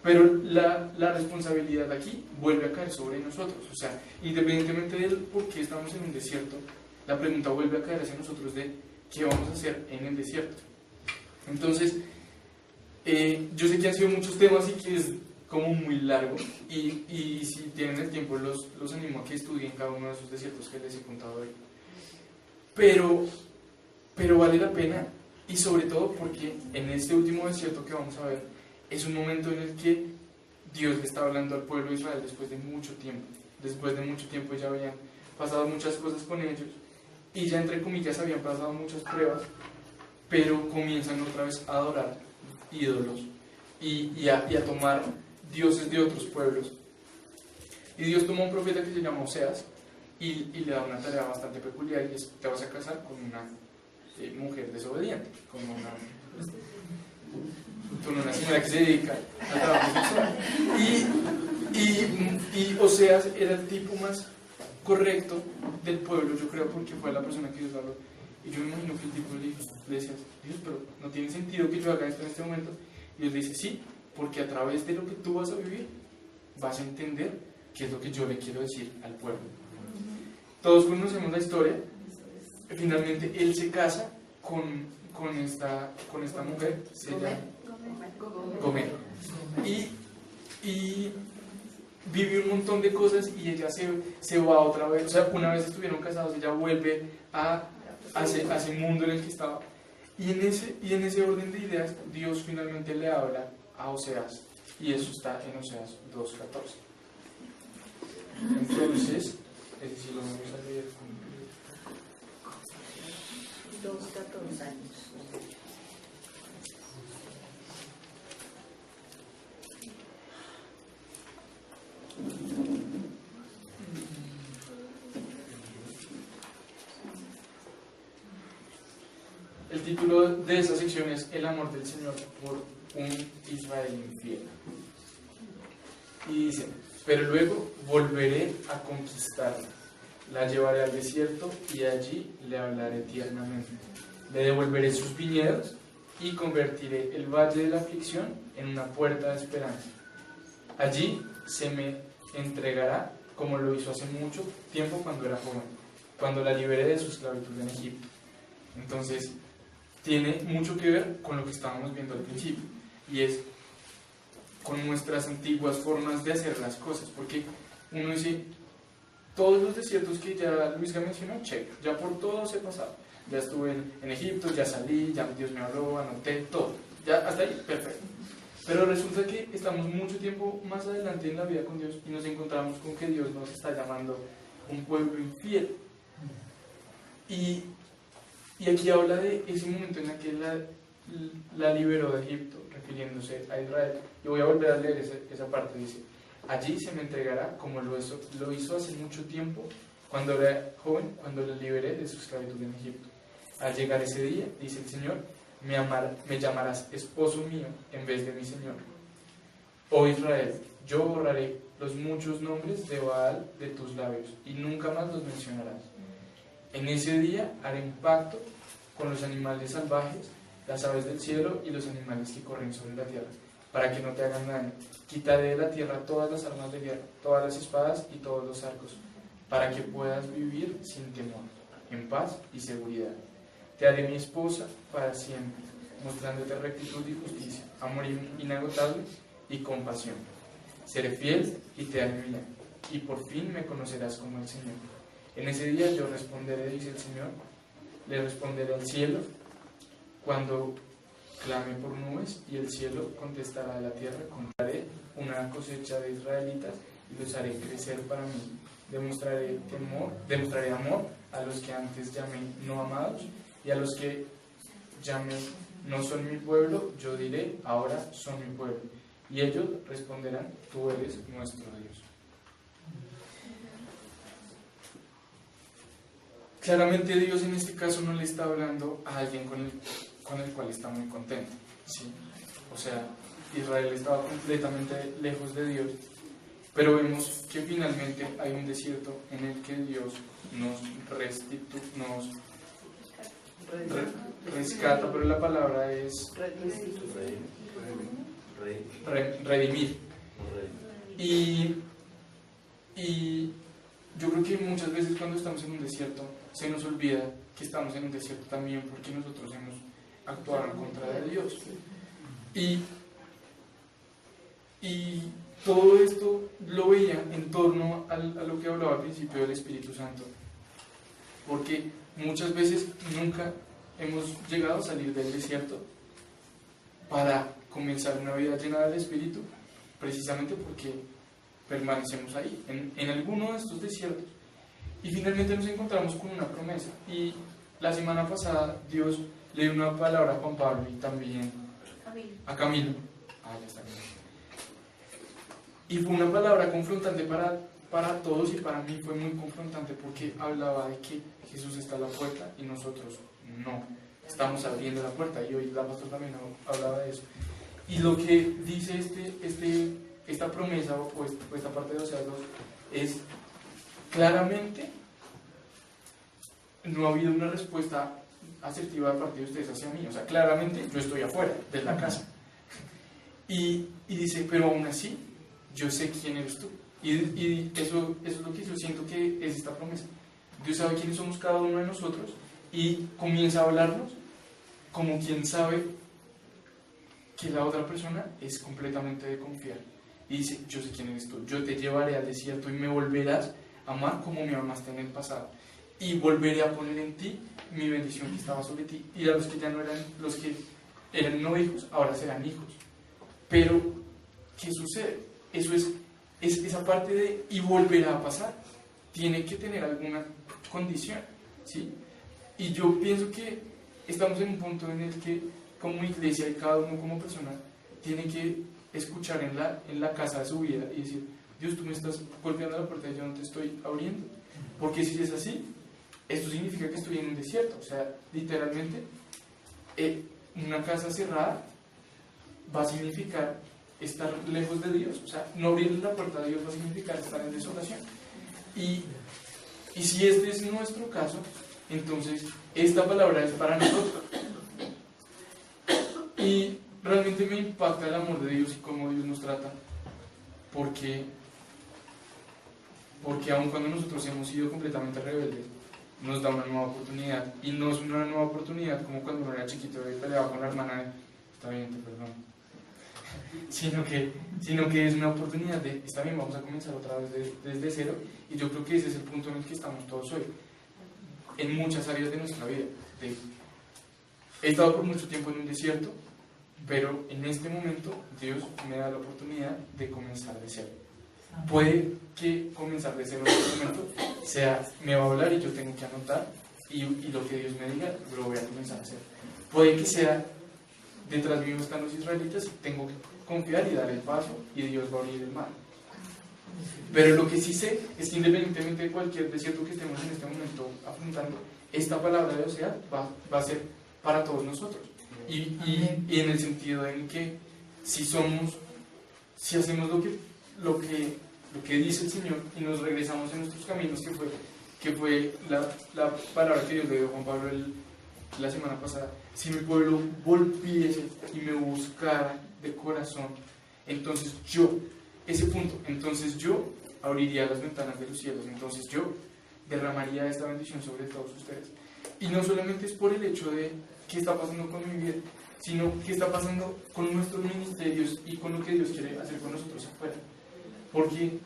Pero la responsabilidad aquí vuelve a caer sobre nosotros. O sea, independientemente de por qué estamos en un desierto, la pregunta vuelve a caer hacia nosotros de qué vamos a hacer en el desierto. Entonces, yo sé que han sido muchos temas y que es como muy largo, y si tienen el tiempo los animo a que estudien cada uno de esos desiertos que les he contado hoy. Pero vale la pena, y sobre todo porque en este último desierto que vamos a ver, es un momento en el que Dios le está hablando al pueblo de Israel después de mucho tiempo. Después de mucho tiempo ya habían pasado muchas cosas con ellos, y ya entre comillas habían pasado muchas pruebas, pero comienzan otra vez a adorar ídolos y a tomar dioses de otros pueblos. Y Dios toma a un profeta que se llama Oseas y le da una tarea bastante peculiar, y es: te vas a casar con una mujer desobediente, con una señora que se dedica al trabajo sexual. Y Oseas era el tipo más correcto del pueblo, yo creo, porque fue la persona que Dios habló. Y yo me imagino que el tipo le decía: Dios, pero no tiene sentido que yo haga esto en este momento. Y Dios le dice: sí, porque a través de lo que tú vas a vivir, vas a entender qué es lo que yo le quiero decir al pueblo. Todos conocemos la historia. Finalmente él se casa con esta mujer, se llama Gomer, y vive un montón de cosas, y ella se va otra vez. O sea, una vez estuvieron casados, ella vuelve a ese mundo en el que estaba, y en ese orden de ideas Dios finalmente le habla a Oseas, y eso está en Oseas 2:14. Entonces, si lo vamos a leer con 2:14 años. El título de esa sección es El amor del Señor por un Israel infiel. Y dice: pero luego volveré a conquistarla, la llevaré al desierto y allí le hablaré tiernamente. Le devolveré sus viñedos y convertiré el valle de la aflicción en una puerta de esperanza. Allí se me entregará como lo hizo hace mucho tiempo cuando era joven, cuando la liberé de su esclavitud en Egipto. Entonces, tiene mucho que ver con lo que estábamos viendo al principio, y es con nuestras antiguas formas de hacer las cosas, porque uno dice: todos los desiertos que ya Luisga mencionó, check, ya por todos he pasado. Ya estuve en Egipto, ya salí, ya Dios me habló, anoté, todo. Ya hasta ahí, perfecto. Pero resulta que estamos mucho tiempo más adelante en la vida con Dios y nos encontramos con que Dios nos está llamando un pueblo infiel. Y aquí habla de ese momento en el que la liberó de Egipto, refiriéndose a Israel. Y voy a volver a leer esa parte, dice: allí se me entregará como lo hizo hace mucho tiempo, cuando era joven, cuando la liberé de su esclavitud en Egipto. Al llegar ese día, dice el Señor, me llamarás esposo mío en vez de mi Señor. Oh Israel, yo borraré los muchos nombres de Baal de tus labios y nunca más los mencionarás. En ese día haré un pacto con los animales salvajes, las aves del cielo y los animales que corren sobre la tierra, para que no te hagan daño. Quitaré de la tierra todas las armas de guerra, todas las espadas y todos los arcos, para que puedas vivir sin temor, en paz y seguridad. Te haré mi esposa para siempre, mostrándote rectitud y justicia, amor inagotable y compasión. Seré fiel y te haré mía, y por fin me conocerás como el Señor. En ese día yo responderé, dice el Señor, le responderé al cielo cuando clame por nubes, y el cielo contestará a la tierra. Contaré una cosecha de israelitas y los haré crecer para mí. Demostraré amor a los que antes llamé no amados, y a los que llamé no son mi pueblo, yo diré, ahora son mi pueblo. Y ellos responderán, tú eres nuestro Dios. Claramente Dios en este caso no le está hablando a alguien con el cual está muy contento, ¿sí? O sea, Israel estaba completamente lejos de Dios, pero vemos que finalmente hay un desierto en el que Dios nos rescata, pero la palabra es redimir. Y yo creo que muchas veces cuando estamos en un desierto se nos olvida que estamos en un desierto también porque nosotros hemos actuado en contra de Dios. Y todo esto lo veía en torno a lo que hablaba al principio del Espíritu Santo, porque muchas veces nunca hemos llegado a salir del desierto para comenzar una vida llena del Espíritu, precisamente porque permanecemos ahí, en alguno de estos desiertos. Y finalmente nos encontramos con una promesa. Y la semana pasada Dios le dio una palabra a Juan Pablo y también a Camilo. Ya está bien. Y fue una palabra confrontante para todos, y para mí fue muy confrontante porque hablaba de que Jesús está a la puerta y nosotros no estamos abriendo la puerta. Y hoy la pastora también hablaba de eso. Y lo que dice esta promesa o esta parte de Oseas 2 es claramente no ha habido una respuesta asertiva de parte de ustedes hacia mí. O sea, claramente yo estoy afuera de la casa. Y dice, pero aún así yo sé quién eres tú. Y eso es lo que yo siento que es esta promesa. Dios sabe quiénes somos cada uno de nosotros y comienza a hablarnos como quien sabe que la otra persona es completamente de confiar. Y dice, yo sé quién eres tú, yo te llevaré al desierto y me volverás a amar como me amaste en el pasado. Y volveré a poner en ti mi bendición que estaba sobre ti. Y a los que ya no eran, los que eran no hijos, ahora serán hijos. Pero, ¿qué sucede? Eso es esa parte de, y volverá a pasar. Tiene que tener alguna condición, ¿sí? Y yo pienso que estamos en un punto en el que, como iglesia y cada uno como persona, tiene que escuchar en la casa de su vida y decir, Dios, tú me estás golpeando la puerta y yo no te estoy abriendo. Porque si es así, esto significa que estoy en un desierto. O sea, literalmente, una casa cerrada va a significar estar lejos de Dios. O sea, no abrirle la puerta a Dios va a significar estar en desolación. Y si este es nuestro caso, entonces esta palabra es para nosotros. Y realmente me impacta el amor de Dios y cómo Dios nos trata, porque aun cuando nosotros hemos sido completamente rebeldes, nos da una nueva oportunidad. Y no es una nueva oportunidad como cuando uno era chiquito y peleaba con la hermana. Está bien, te perdono. sino que es una oportunidad de, está bien, vamos a comenzar otra vez desde cero, y yo creo que ese es el punto en el que estamos todos hoy, en muchas áreas de nuestra vida. He estado por mucho tiempo en un desierto, pero en este momento Dios me da la oportunidad de comenzar de cero. Puede que comenzar de cero en este momento me va a hablar y yo tengo que anotar, y lo que Dios me diga lo voy a comenzar a hacer. Puede que sea detrás mío están los israelitas y tengo que confiar y dar el paso y Dios va a abrir el mar. Pero lo que sí sé es que independientemente de cualquier desierto que estemos en este momento afrontando, esta palabra de Oseas va a ser para todos nosotros. Y en el sentido en que si hacemos lo que dice el Señor y nos regresamos en nuestros caminos, que fue la palabra que Dios le dio a Juan Pablo la semana pasada, si mi pueblo volviese y me buscara de corazón, entonces yo abriría las ventanas de los cielos, entonces yo derramaría esta bendición sobre todos ustedes. Y no solamente es por el hecho de qué está pasando con mi vida, sino qué está pasando con nuestros ministerios y con lo que Dios quiere hacer con nosotros afuera. Porque,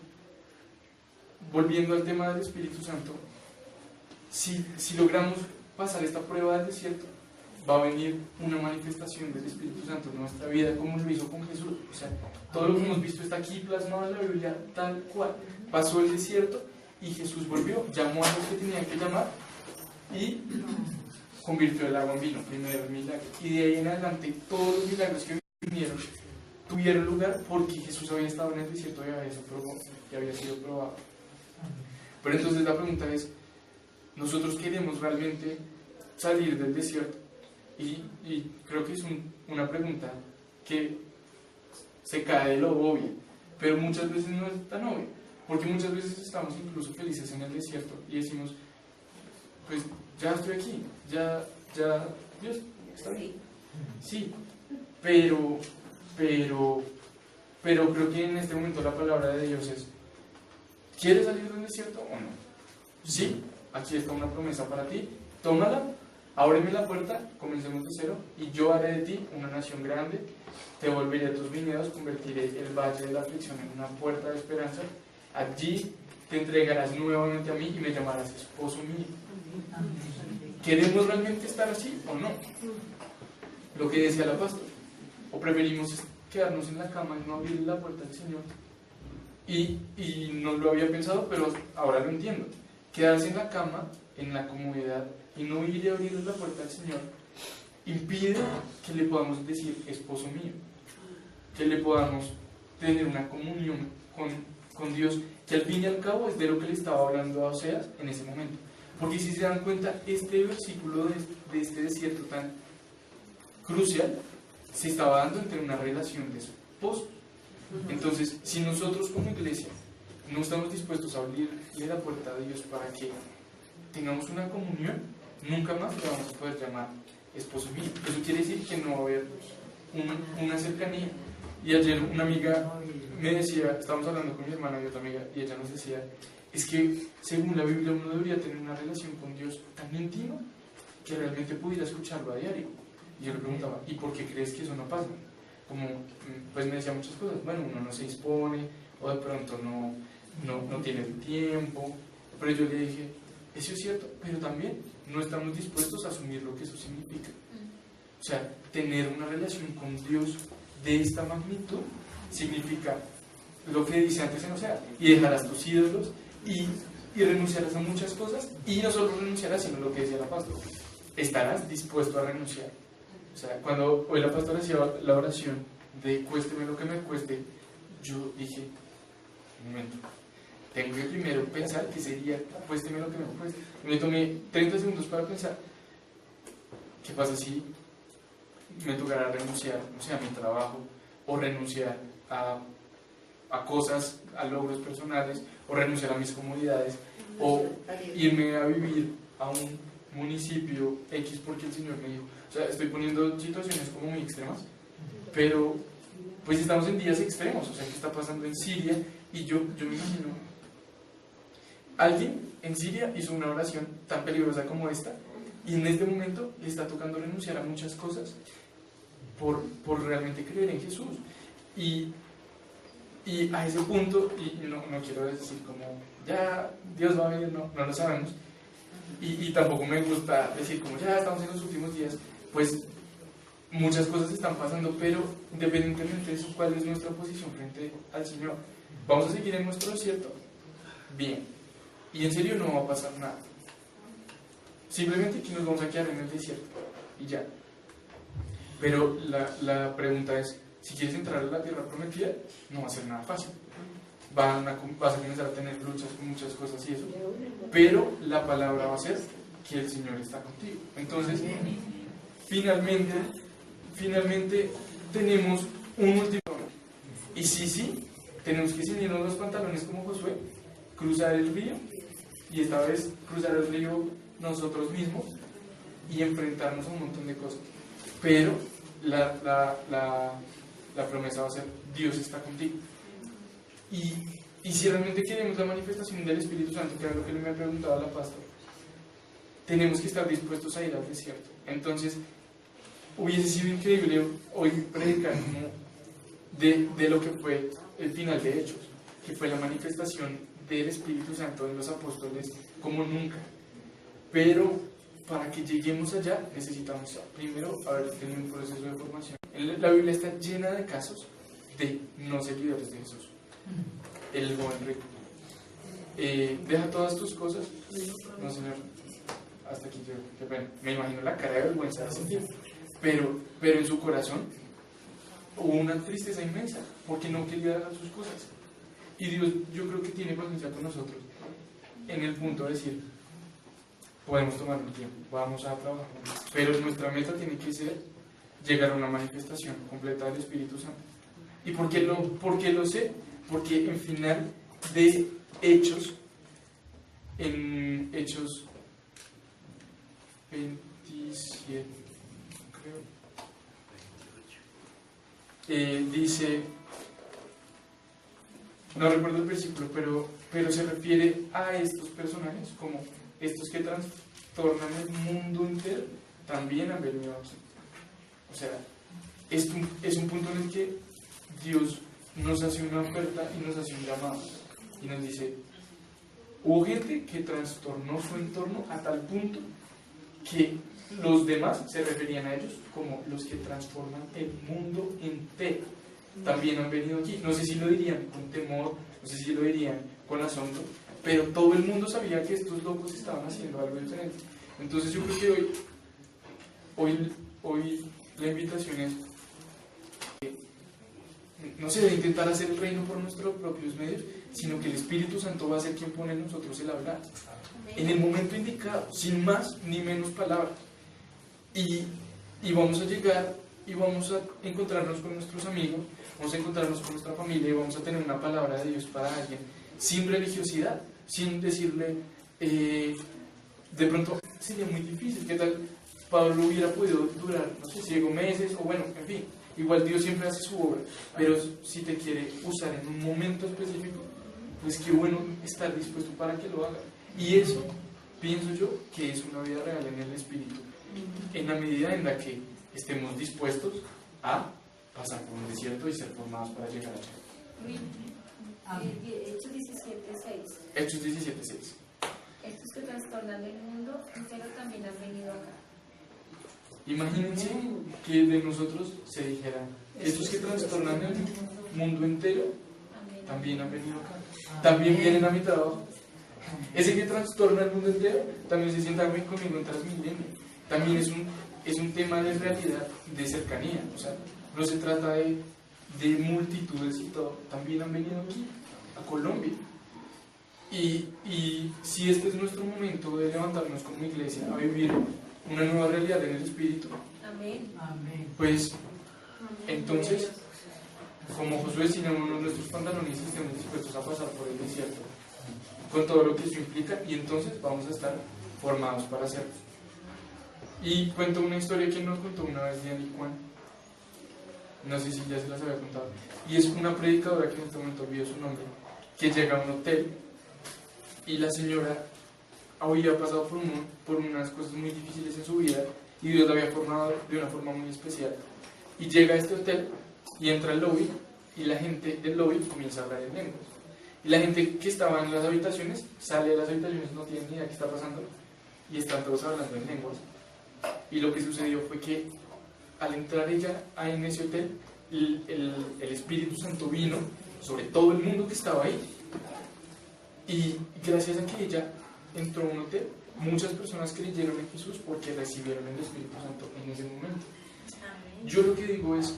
volviendo al tema del Espíritu Santo, si logramos pasar esta prueba del desierto, va a venir una manifestación del Espíritu Santo en nuestra vida, como lo hizo con Jesús. O sea, todo lo que hemos visto está aquí plasmado en la Biblia tal cual. Pasó el desierto y Jesús volvió, llamó a los que tenía que llamar y convirtió el agua en vino, primer milagro. Y de ahí en adelante todos los milagros que vinieron tuvieron lugar porque Jesús había estado en el desierto y había sido probado. Pero entonces la pregunta es, ¿nosotros queremos realmente salir del desierto? Y creo que es una pregunta que se cae de lo obvio, pero muchas veces no es tan obvio, porque muchas veces estamos incluso felices en el desierto y decimos, pues ya estoy aquí, ya Dios está bien. Sí, pero creo que en este momento la palabra de Dios es, ¿quieres salir del desierto o no? Sí, aquí está una promesa para ti, tómala, ábreme la puerta, comencemos de cero, y yo haré de ti una nación grande, te volveré a tus viñedos, convertiré el valle de la aflicción en una puerta de esperanza, allí te entregarás nuevamente a mí y me llamarás esposo mío. ¿Queremos realmente estar así o no? Lo que decía la pastora, o preferimos quedarnos en la cama y no abrir la puerta del Señor. Y no lo había pensado, pero ahora lo entiendo. Quedarse en la cama, en la comodidad, y no ir a abrir la puerta del Señor, impide que le podamos decir esposo mío, que le podamos tener una comunión con Dios, que al fin y al cabo es de lo que le estaba hablando a Oseas en ese momento. Porque si se dan cuenta, este versículo de este desierto tan crucial se estaba dando entre una relación de esposo. Entonces, si nosotros como iglesia no estamos dispuestos a abrirle la puerta a Dios para que tengamos una comunión, nunca más le vamos a poder llamar esposo mío. Eso quiere decir que no va a haber una cercanía. Y ayer una amiga me decía, estábamos hablando con mi hermana y otra amiga, y ella nos decía, es que según la Biblia uno debería tener una relación con Dios tan íntima que realmente pudiera escucharlo a diario. Y yo le preguntaba, ¿y por qué crees que eso no pasa? Como, pues me decía muchas cosas, bueno, uno no se dispone, o de pronto no tiene el tiempo, pero yo le dije, eso es cierto, pero también no estamos dispuestos a asumir lo que eso significa. O sea, tener una relación con Dios de esta magnitud significa lo que dice antes en Oseas, y dejarás tus ídolos y renunciarás a muchas cosas, y no solo renunciarás, sino lo que decía la pastora, estarás dispuesto a renunciar. O sea, cuando hoy la pastora hacía la oración de cuésteme lo que me cueste, yo dije, un momento, tengo que primero pensar qué sería cuésteme lo que me cueste. Y me tomé 30 segundos para pensar, ¿qué pasa si me tocará renunciar, o sea, a mi trabajo, o renunciar a cosas, a logros personales, o renunciar a mis comodidades, o irme a vivir a un municipio X porque el Señor me dijo? O sea, estoy poniendo situaciones como muy extremas, pero pues estamos en días extremos. O sea, ¿qué está pasando en Siria? Y yo me imagino, alguien en Siria hizo una oración tan peligrosa como esta, y en este momento le está tocando renunciar a muchas cosas por realmente creer en Jesús. Y a ese punto, y no quiero decir como, ya Dios va a venir, no lo sabemos, y tampoco me gusta decir como, ya estamos en los últimos días, pues muchas cosas están pasando, pero independientemente de eso, ¿cuál es nuestra posición frente al Señor? ¿Vamos a seguir en nuestro desierto? Bien. Y en serio no va a pasar nada. Simplemente que nos vamos a quedar en el desierto, y ya. Pero la pregunta es, si quieres entrar a la tierra prometida, no va a ser nada fácil. Vas a comenzar a tener luchas con muchas cosas y eso. Pero la palabra va a ser que el Señor está contigo. Entonces, finalmente tenemos un último. Y sí, tenemos que ceñirnos los pantalones como Josué, cruzar el río, y esta vez cruzar el río nosotros mismos y enfrentarnos a un montón de cosas. Pero la promesa va a ser, Dios está contigo. Y si realmente queremos la manifestación del Espíritu Santo, que era lo que me preguntaba la pastora, tenemos que estar dispuestos a ir al desierto. Entonces, hubiese sido increíble hoy predicar como de lo que fue el final de Hechos, que fue la manifestación del Espíritu Santo en los apóstoles como nunca. Pero para que lleguemos allá necesitamos primero haber tenido un proceso de formación. La Biblia está llena de casos de no seguidores de Jesús. El joven rico, deja todas tus cosas. No, Señor, hasta aquí llego. Qué pena. Me imagino la cara de vergüenza de ese tiempo. Pero en su corazón hubo una tristeza inmensa porque no quería dejar sus cosas. Y Dios, yo creo que tiene paciencia con nosotros en el punto de decir, podemos tomar un tiempo, vamos a trabajar, pero nuestra meta tiene que ser llegar a una manifestación completa del Espíritu Santo. ¿Y por qué lo sé? Porque en final de Hechos, en Hechos 27, creo, dice, no recuerdo el versículo, pero se refiere a estos personajes como estos que trastornan el mundo entero, también han venido aquí. O sea, es un punto en el que Dios nos hace una oferta y nos hace un llamado y nos dice, hubo gente que trastornó su entorno a tal punto que los demás se referían a ellos como los que transforman el mundo entero. También han venido aquí. No sé si lo dirían con temor, no sé si lo dirían con asombro, pero todo el mundo sabía que estos locos estaban haciendo algo diferente. Entonces yo creo que hoy la invitación es, no sé, de intentar hacer el reino por nuestros propios medios, sino que el Espíritu Santo va a ser quien pone en nosotros el hablar, en el momento indicado, sin más ni menos palabras. Y vamos a llegar y vamos a encontrarnos con nuestros amigos, vamos a encontrarnos con nuestra familia y vamos a tener una palabra de Dios para alguien, sin religiosidad, sin decirle, de pronto sería muy difícil, ¿qué tal Pablo hubiera podido durar, no sé, si digo meses, o bueno, en fin, igual Dios siempre hace su obra, pero si te quiere usar en un momento específico, pues qué bueno estar dispuesto para que lo haga. Y eso, pienso yo, que es una vida real en el Espíritu, en la medida en la que estemos dispuestos a pasar por un desierto y ser formados para llegar allá. Hechos 17:6. Hechos 17:6. Estos que trastornan el mundo entero también han venido acá. Imagínense que de nosotros se dijera, estos que trastornan el mundo entero también han venido acá, también vienen a mi trabajo. Ese que trastorna el mundo entero también se sienta conmigo en Transmilenio. También es un tema de realidad, de cercanía. O sea, no se trata de multitudes y todo. También han venido aquí, a Colombia. Y si este es nuestro momento de levantarnos como iglesia a vivir una nueva realidad en el Espíritu, Amén. pues entonces, como Josué, ciñámonos nuestros pantalones y estemos dispuestos a pasar por el desierto con todo lo que eso implica, y entonces vamos a estar formados para hacerlo. Y cuento una historia que nos contó una vez Diana y Juan, no sé si ya se las había contado, y es una predicadora que en este momento olvidó su nombre, que llega a un hotel y la señora había pasado por unas cosas muy difíciles en su vida y Dios la había formado de una forma muy especial, y llega a este hotel y entra al lobby y la gente del lobby comienza a hablar en lenguas. Y la gente que estaba en las habitaciones sale de las habitaciones, no tiene ni idea qué está pasando, y están todos hablando en lenguas. Y lo que sucedió fue que al entrar ella en ese hotel, el Espíritu Santo vino sobre todo el mundo que estaba ahí. Y gracias a que ella entró a un hotel, muchas personas creyeron en Jesús porque recibieron el Espíritu Santo en ese momento. Yo lo que digo es,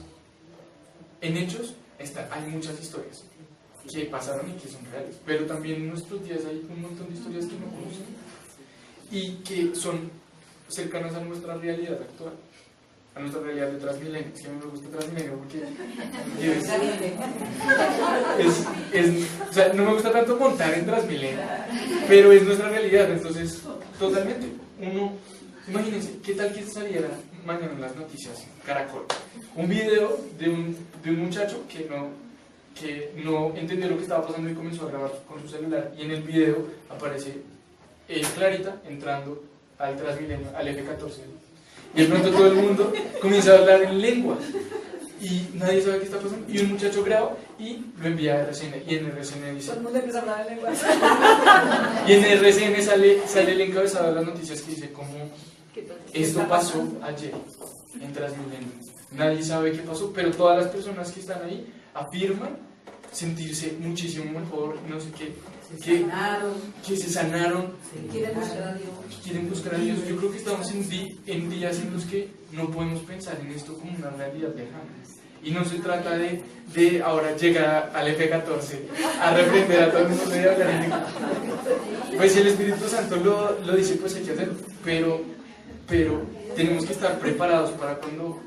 en Hechos hay muchas historias que pasaron y que son reales, pero también en nuestros días hay un montón de historias que no conocemos y que son cercanas a nuestra realidad actual, a nuestra realidad de Transmilenio. Es que a mí me gusta Transmilenio porque o sea, no me gusta tanto montar en Transmilenio, pero es nuestra realidad. Entonces, totalmente, imagínense, ¿qué tal que saliera mañana en las noticias, Caracol, un video de un muchacho que no entendió lo que estaba pasando y comenzó a grabar con su celular, y en el video aparece Clarita entrando al Transmilenio, al F14, y de pronto todo el mundo comienza a hablar en lengua y nadie sabe qué está pasando, y un muchacho graba y lo envía a RCN, y en RCN dice, todo el mundo empieza a hablar en lengua, y en RCN sale el encabezado de las noticias que dice como esto pasó ayer en Transmilenio, nadie sabe qué pasó, pero todas las personas que están ahí afirman sentirse muchísimo mejor, no sé qué, que se sanaron, que quieren buscar a Dios. que quieren buscar a Dios. Yo creo que estamos en días en los que no podemos pensar en esto como una realidad lejana. Y no se trata de ahora llegar al F14 a reprender a todo el mundo de hablar en lengua. Pues si el Espíritu Santo lo dice, pues hay que hacerlo. Pero tenemos que estar preparados para cuando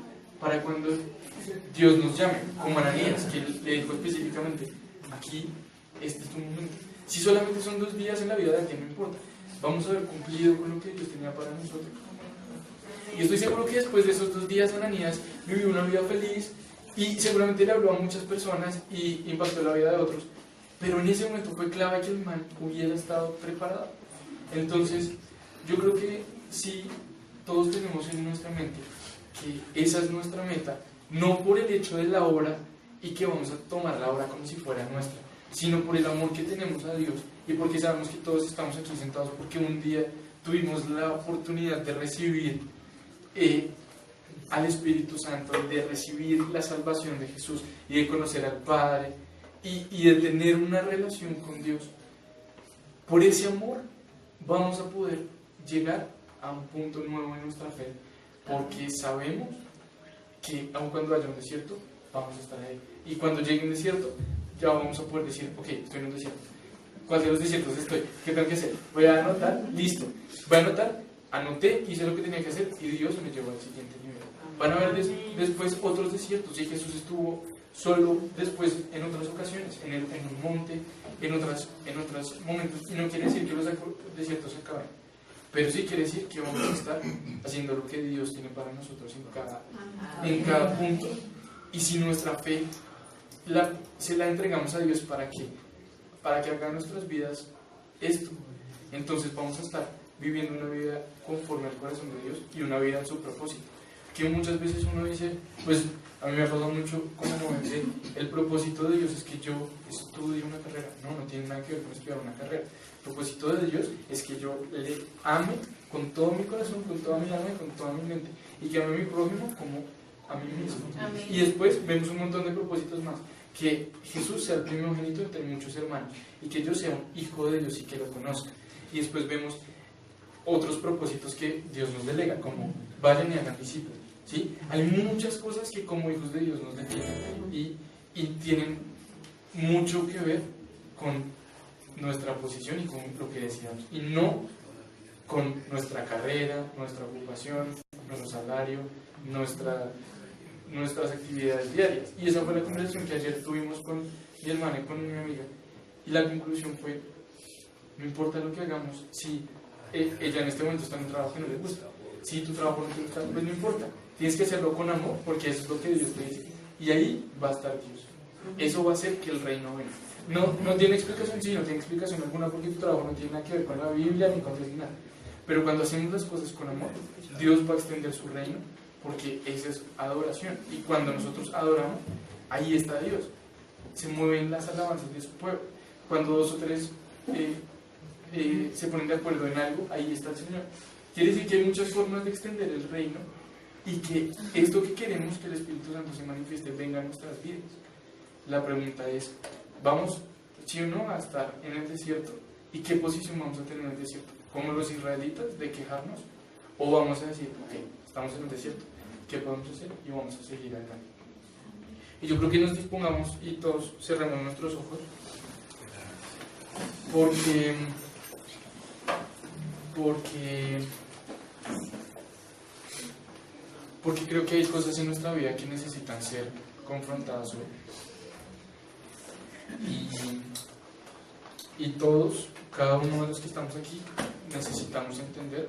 Dios nos llame, como Ananías, que le dijo específicamente, aquí, este es tu momento. Si solamente son 2 días en la vida de alguien, no importa. Vamos a haber cumplido con lo que Dios tenía para nosotros. Y estoy seguro que después de esos 2 días Ananías vivió una vida feliz y seguramente le habló a muchas personas y impactó la vida de otros. Pero en ese momento fue clave que el man hubiera estado preparado. Entonces, yo creo que sí, todos tenemos en nuestra mente que esa es nuestra meta, no por el hecho de la obra y que vamos a tomar la obra como si fuera nuestra, sino por el amor que tenemos a Dios y porque sabemos que todos estamos aquí sentados porque un día tuvimos la oportunidad de recibir al Espíritu Santo, de recibir la salvación de Jesús y de conocer al Padre y de tener una relación con Dios. Por ese amor vamos a poder llegar a un punto nuevo en nuestra fe, porque sabemos que aun cuando haya un desierto, vamos a estar ahí. Y cuando llegue un desierto, ya vamos a poder decir, ok, estoy en un desierto. ¿Cuál de los desiertos estoy? ¿Qué tengo que hacer? Voy a anotar, listo. Voy a anotar, anoté, hice lo que tenía que hacer y Dios me llevó al siguiente nivel. Van a haber después otros desiertos, y Jesús estuvo solo después en otras ocasiones, en un monte, en otros momentos. Y no quiere decir que los desiertos se acaben, pero sí quiere decir que vamos a estar haciendo lo que Dios tiene para nosotros en cada punto. Y si nuestra fe se la entregamos a Dios para que haga en nuestras vidas esto, entonces vamos a estar viviendo una vida conforme al corazón de Dios y una vida en su propósito. Que muchas veces uno dice, pues a mí me ha pasado mucho como dice, el propósito de Dios es que yo estudie una carrera. No tiene nada que ver con estudiar una carrera. El propósito de Dios es que yo le ame con todo mi corazón, con toda mi alma y con toda mi mente, y que ame a mi prójimo como a mí mismo. Amén. Y después vemos un montón de propósitos más: que Jesús sea el primogénito entre muchos hermanos y que yo sea un hijo de Dios y que lo conozca. Y después vemos otros propósitos que Dios nos delega, como vayan y hagan discípulos. ¿Sí? Hay muchas cosas que como hijos de Dios nos definen y tienen mucho que ver con nuestra posición y con lo que deseamos, y no con nuestra carrera, nuestra ocupación, nuestro salario, nuestras actividades diarias. Y esa fue la conversación que ayer tuvimos con mi hermana y con mi amiga, y la conclusión fue: no importa lo que hagamos, si ella en este momento está en un trabajo que no le gusta, si tu trabajo no te gusta, pues no importa, tienes que hacerlo con amor, porque eso es lo que Dios te dice, y ahí va a estar Dios. Eso va a hacer que el reino venga. No tiene explicación, sí, no tiene explicación alguna, porque tu trabajo no tiene nada que ver con la Biblia ni con nada. Pero cuando hacemos las cosas con amor, Dios va a extender su reino, porque esa es adoración. Y cuando nosotros adoramos, ahí está Dios. se mueven las alabanzas de su pueblo. Cuando dos o tres se ponen de acuerdo en algo, ahí está el Señor. Quiere decir que hay muchas formas de extender el reino y que esto que queremos que el Espíritu Santo se manifieste venga a nuestras vidas. La pregunta es, ¿vamos, sí o no, a estar en el desierto? ¿Y qué posición vamos a tener en el desierto? ¿Como los israelitas, de quejarnos? ¿O vamos a decir, ok, estamos en el desierto, ¿qué podemos hacer? Y vamos a seguir acá. Y yo creo que nos dispongamos y todos cerramos nuestros ojos, porque creo que hay cosas en nuestra vida que necesitan ser confrontadas hoy. Y todos, cada uno de los que estamos aquí, necesitamos entender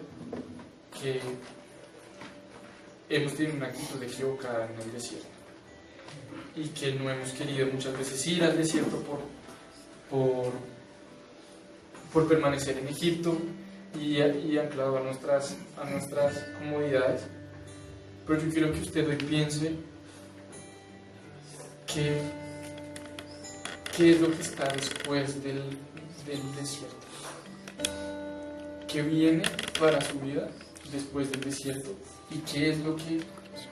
que hemos tenido una actitud equivocada en el desierto y que no hemos querido muchas veces ir al desierto por permanecer en Egipto y anclado a nuestras comodidades. Pero yo quiero que usted hoy piense qué es lo que está después del desierto, qué viene para su vida después del desierto y qué es lo que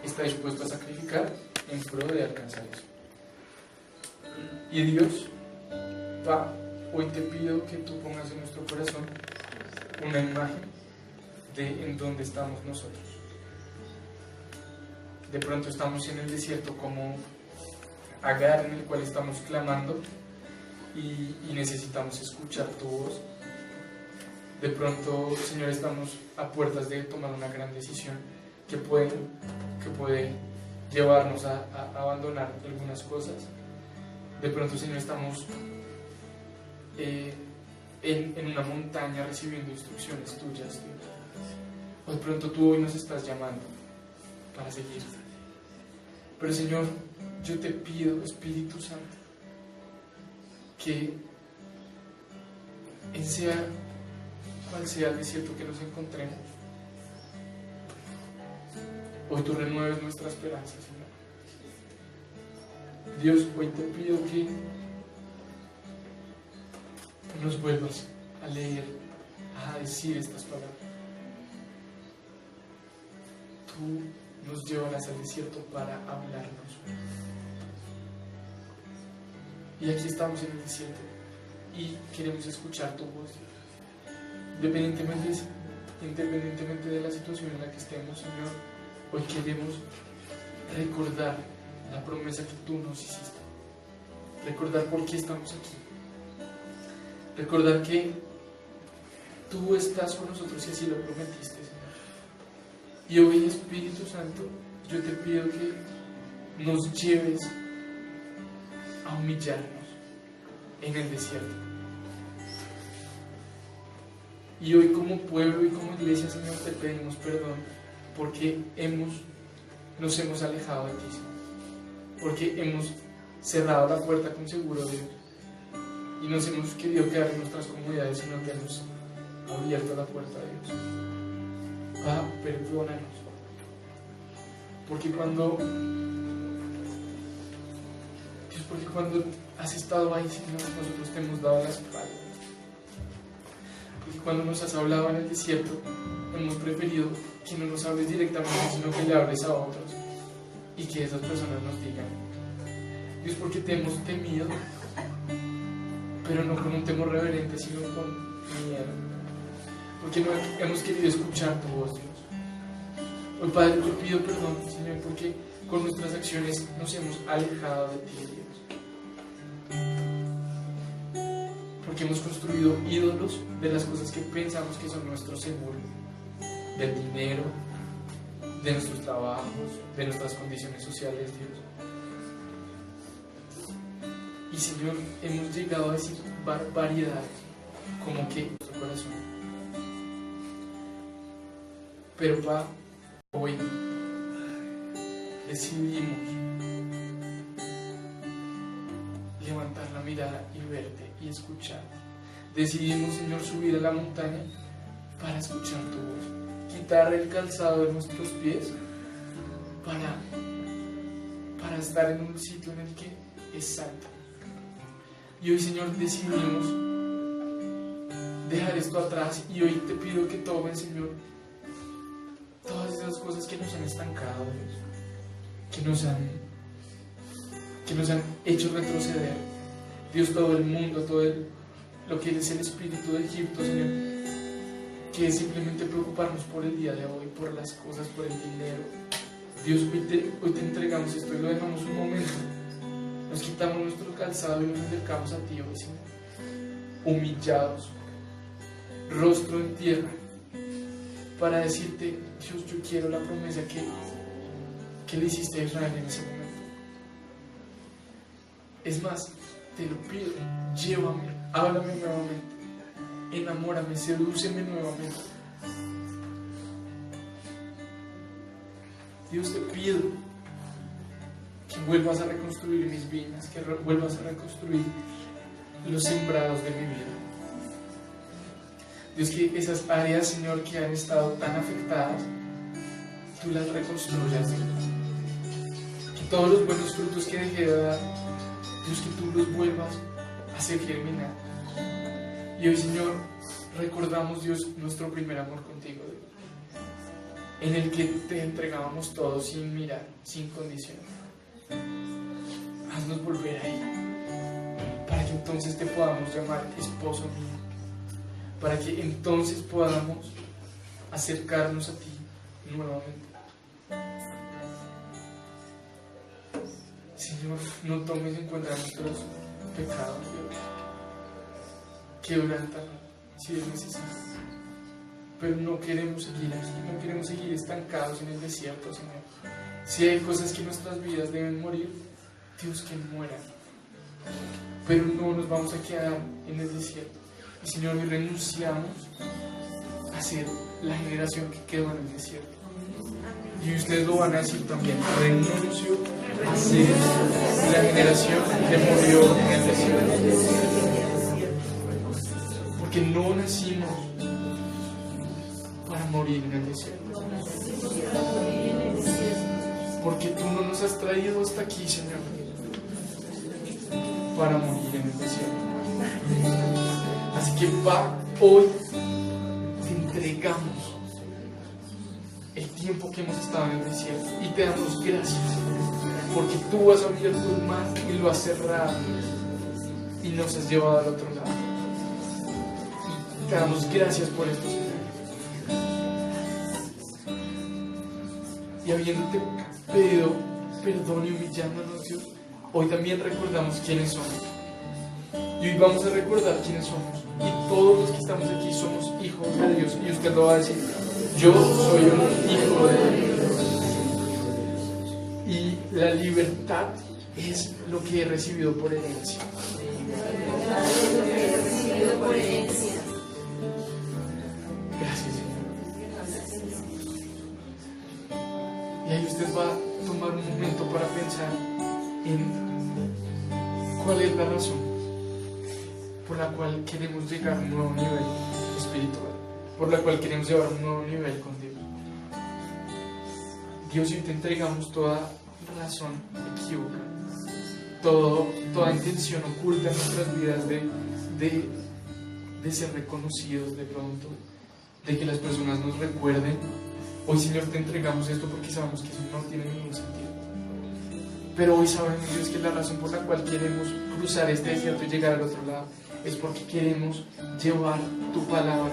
está dispuesto a sacrificar en pro de alcanzar eso. Y Dios, hoy te pido que tú pongas en nuestro corazón una imagen de en dónde estamos nosotros. De pronto estamos en el desierto como Agar, en el cual estamos clamando y necesitamos escuchar tu voz. De pronto, Señor, estamos a puertas de tomar una gran decisión que puede llevarnos a abandonar algunas cosas. De pronto, Señor, estamos en una montaña recibiendo instrucciones tuyas, Dios. O de pronto tú hoy nos estás llamando para seguir. Pero, Señor, yo te pido, Espíritu Santo, que sea cual sea el desierto que nos encontremos, hoy tú renueves nuestra esperanza, Señor. Dios, hoy te pido que nos vuelvas a leer, a decir estas palabras. Tú nos llevarás al desierto para hablarnos. Y aquí estamos en el desierto y queremos escuchar tu voz, independientemente de la situación en la que estemos, Señor. Hoy queremos recordar la promesa que tú nos hiciste, recordar por qué estamos aquí, recordar que tú estás con nosotros y así lo prometiste, Señor. Y hoy, Espíritu Santo, yo te pido que nos lleves a humillarnos en el desierto. Y hoy, como pueblo y como iglesia, Señor, te pedimos perdón porque nos hemos alejado de ti, Señor, porque hemos cerrado la puerta con seguro, Dios, y nos hemos querido quedar en nuestras comodidades y no te hemos abierto la puerta a Dios. Perdónanos, porque cuando has estado ahí, Señor, nosotros te hemos dado la espalda. Porque cuando nos has hablado en el desierto, hemos preferido que no nos hables directamente, sino que le hables a otros y que esas personas nos digan. Dios, porque te hemos temido, pero no con un temor reverente, sino con miedo. Porque no hemos querido escuchar tu voz, Dios. Hoy, Padre, te pido perdón, Señor, porque con nuestras acciones nos hemos alejado de ti, Dios. Porque hemos construido ídolos de las cosas que pensamos que son nuestro seguro, del dinero, de nuestros trabajos, de nuestras condiciones sociales, Dios. Y, Señor, hemos llegado a decir barbaridades, como que nuestro corazón. Pero, Pa, hoy decidimos levantar la mirada y verte y escucharte. Decidimos, Señor, subir a la montaña para escuchar tu voz, quitar el calzado de nuestros pies para estar en un sitio en el que es santo, Y hoy, Señor, decidimos dejar esto atrás y hoy te pido que tomen, Señor, todas esas cosas que nos han estancado, Dios, que nos han hecho retroceder. Dios, todo el mundo, lo que es el espíritu de Egipto, Señor, que es simplemente preocuparnos por el día de hoy, por las cosas, por el dinero. Dios, hoy te entregamos esto y lo dejamos un momento. Nos quitamos nuestro calzado y nos acercamos a ti hoy, Señor, humillados, rostro en tierra, para decirte: Dios, yo quiero la promesa que le hiciste a Israel en ese momento. Es más, te lo pido, llévame, háblame nuevamente, enamórame, sedúceme nuevamente. Dios, te pido que vuelvas a reconstruir mis viñas, que vuelvas a reconstruir los sembrados de mi vida. Dios, que esas áreas, Señor, que han estado tan afectadas, tú las reconstruyas, Dios. Que todos los buenos frutos que dejé de dar, Dios, que tú los vuelvas a hacer germinar. Y hoy, Señor, recordamos, Dios, nuestro primer amor contigo, Dios, en el que te entregábamos todo sin mirar, sin condición. Haznos volver ahí, para que entonces te podamos llamar esposo mío, para que entonces podamos acercarnos a ti nuevamente. Señor, no tomes en cuenta nuestros pecados, Dios. Quebrántanos si es necesario. Pero no queremos seguir aquí, no queremos seguir estancados en el desierto, Señor. Si hay cosas que en nuestras vidas deben morir, Dios, que mueran. Pero no nos vamos a quedar en el desierto. Y, Señor, hoy renunciamos a ser la generación que quedó en el desierto. Y ustedes lo van a decir también: renuncio a ser la generación que murió en el desierto. Porque no nacimos para morir en el desierto. Porque tú no nos has traído hasta aquí, Señor, para morir en el desierto. Así que hoy te entregamos el tiempo que hemos estado en el desierto y te damos gracias porque tú has abierto el mar y lo has cerrado y nos has llevado al otro lado. Y te damos gracias por esto, Señor. Y habiéndote pedido perdón y humillándonos, Dios, hoy también recordamos quiénes somos. Y hoy vamos a recordar quiénes somos. Y todos los que estamos aquí somos hijos de Dios. Y usted lo va a decir: yo soy un hijo de Dios. Y la libertad es lo que he recibido por herencia. Gracias, Señor. Y ahí usted va a tomar un momento para pensar en cuál es la razón por la cual queremos llegar a un nuevo nivel espiritual, por la cual queremos llevar a un nuevo nivel con Dios. Dios, hoy te entregamos toda razón equívoca, toda intención oculta en nuestras vidas de ser reconocidos de pronto, de que las personas nos recuerden. Hoy, Señor, te entregamos esto porque sabemos que eso no tiene ningún sentido. Pero hoy sabemos, Dios, que la razón por la cual queremos cruzar este desierto y llegar al otro lado es porque queremos llevar tu palabra,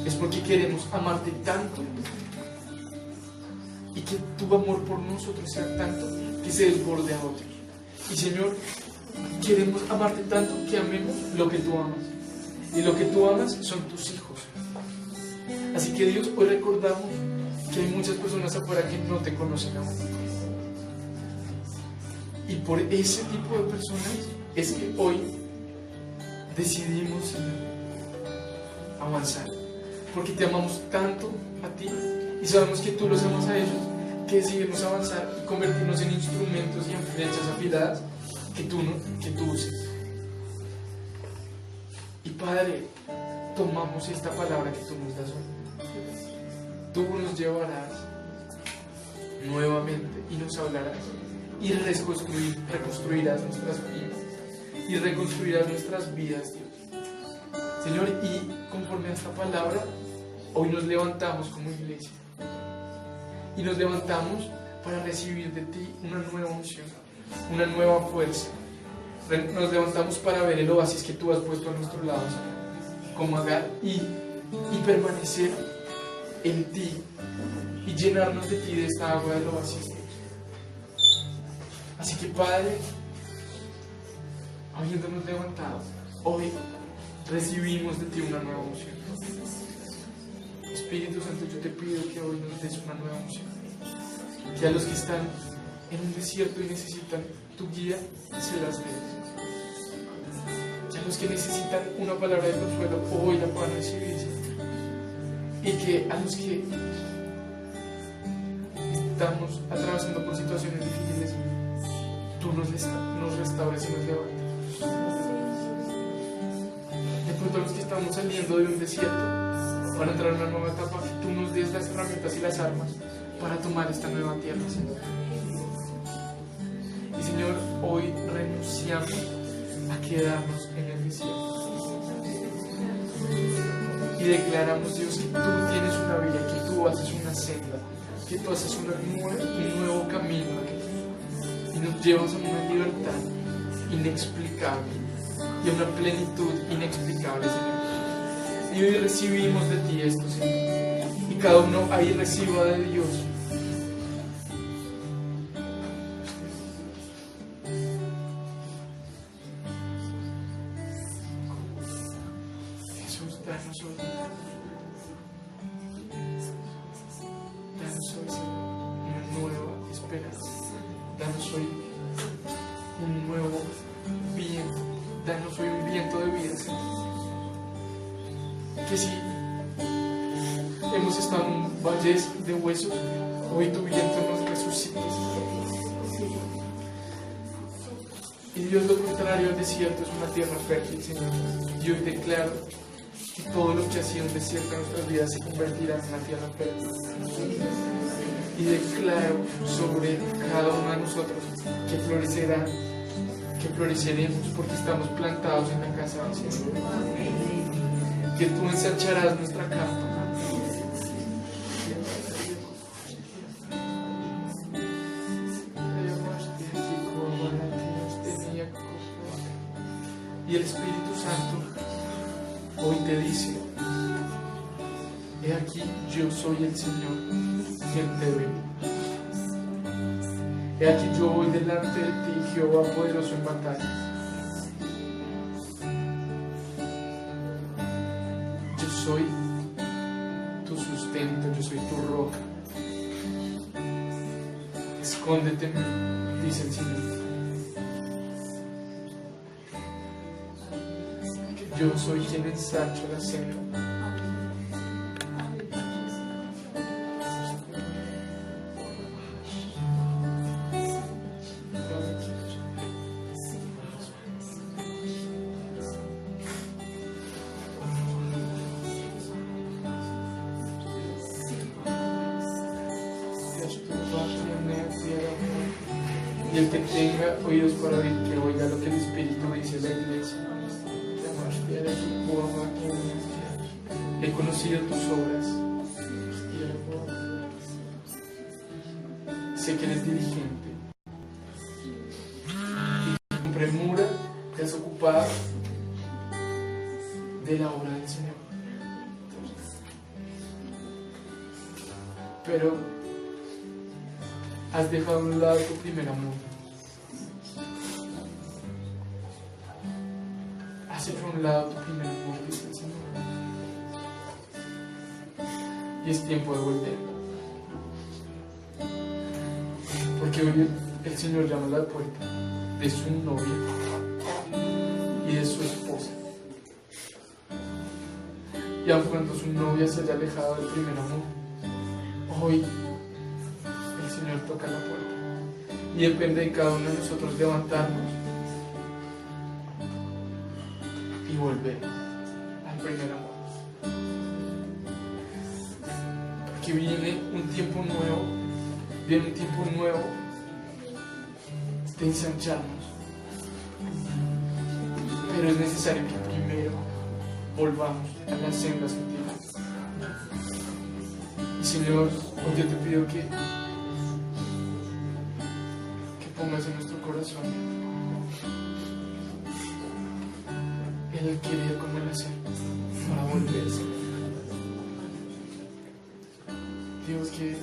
es porque queremos amarte tanto y que tu amor por nosotros sea tanto que se desborde a otros. Y, Señor, queremos amarte tanto que amemos lo que tú amas, y lo que tú amas son tus hijos. Así que, Dios, hoy recordamos que hay muchas personas afuera que no te conocen aún. Y por ese tipo de personas es que hoy decidimos, Señor, avanzar. Porque te amamos tanto a ti y sabemos que tú los amas a ellos, que decidimos avanzar y convertirnos en instrumentos y en flechas afiladas que tú uses. Y, Padre, tomamos esta palabra que tú nos das hoy. Tú nos llevarás nuevamente y nos hablarás y reconstruirás nuestras vidas. y reconstruirás nuestras vidas, Dios. Señor, y conforme a esta palabra, hoy nos levantamos como iglesia y nos levantamos para recibir de ti una nueva unción, una nueva fuerza. Nos levantamos para ver el oasis que tú has puesto a nuestro lado, Señor, como Agar, y permanecer en ti y llenarnos de ti, de esta agua del oasis. Así que, Padre, habiéndonos levantado, hoy recibimos de ti una nueva unción. Espíritu Santo, yo te pido que hoy nos des una nueva unción, que a los que están en un desierto y necesitan tu guía, se las des. Que a los que necesitan una palabra de consuelo, hoy la puedan recibir. Y que a los que estamos atravesando por situaciones difíciles, tú nos restaures y nos levantes. De pronto, a los que estamos saliendo de un desierto para entrar en una nueva etapa, tú nos des las herramientas y las armas para tomar esta nueva tierra, Señor. Y Señor, hoy renunciamos a quedarnos en el desierto y declaramos, Dios, que tú tienes una vida, que tú haces una senda, que tú haces un nuevo camino y nos llevas a una libertad inexplicable y a una plenitud inexplicable, Señor. Y hoy recibimos de ti esto, Señor, y cada uno ahí reciba de Dios. Jesús, danos hoy, Señor, una nueva esperanza. Danos hoy un nuevo viento. Danos hoy un viento de vida, Señor. Que si hemos estado en un valle de huesos, hoy tu viento nos resucite. Y Dios, lo contrario al desierto es una tierra fértil, Señor. Y hoy declaro que todo lo que ha sido un desierto en nuestras vidas se convertirá en una tierra fértil. Y declaro sobre cada uno de nosotros que florecerá, que floreceremos porque estamos plantados en la casa del Señor. Que tú ensancharás nuestra capa. Y el Espíritu Santo hoy te dice: he aquí, yo soy el Señor quien te ve. He aquí, yo voy delante de ti, Jehová poderoso en batalla. Yo soy tu sustento, yo soy tu roca. Escóndete en mí, dice el Señor. Yo soy quien ensancho la senda. Y el que tenga oídos para oír, que oiga lo que el Espíritu dice a la iglesia. He conocido tus obras. Sé que eres diligente. Y con premura te has ocupado de la obra del Señor. Pero has dejado a un lado tu primer amor. Has hecho a un lado tu primer amor, dice el Señor. Y es tiempo de volver. Porque hoy el Señor llama a la puerta de su novia y de su esposa. Y aun cuando su novia se haya alejado del primer amor, hoy el Señor toca la puerta. Y depende de cada uno de nosotros levantarnos y volver al primer amor. Porque viene un tiempo nuevo de ensancharnos, pero es necesario que primero volvamos a las sendas antiguas. Y Señor, hoy yo te pido que pongas en nuestro corazón el querer como el hacer para volverse. Dios, que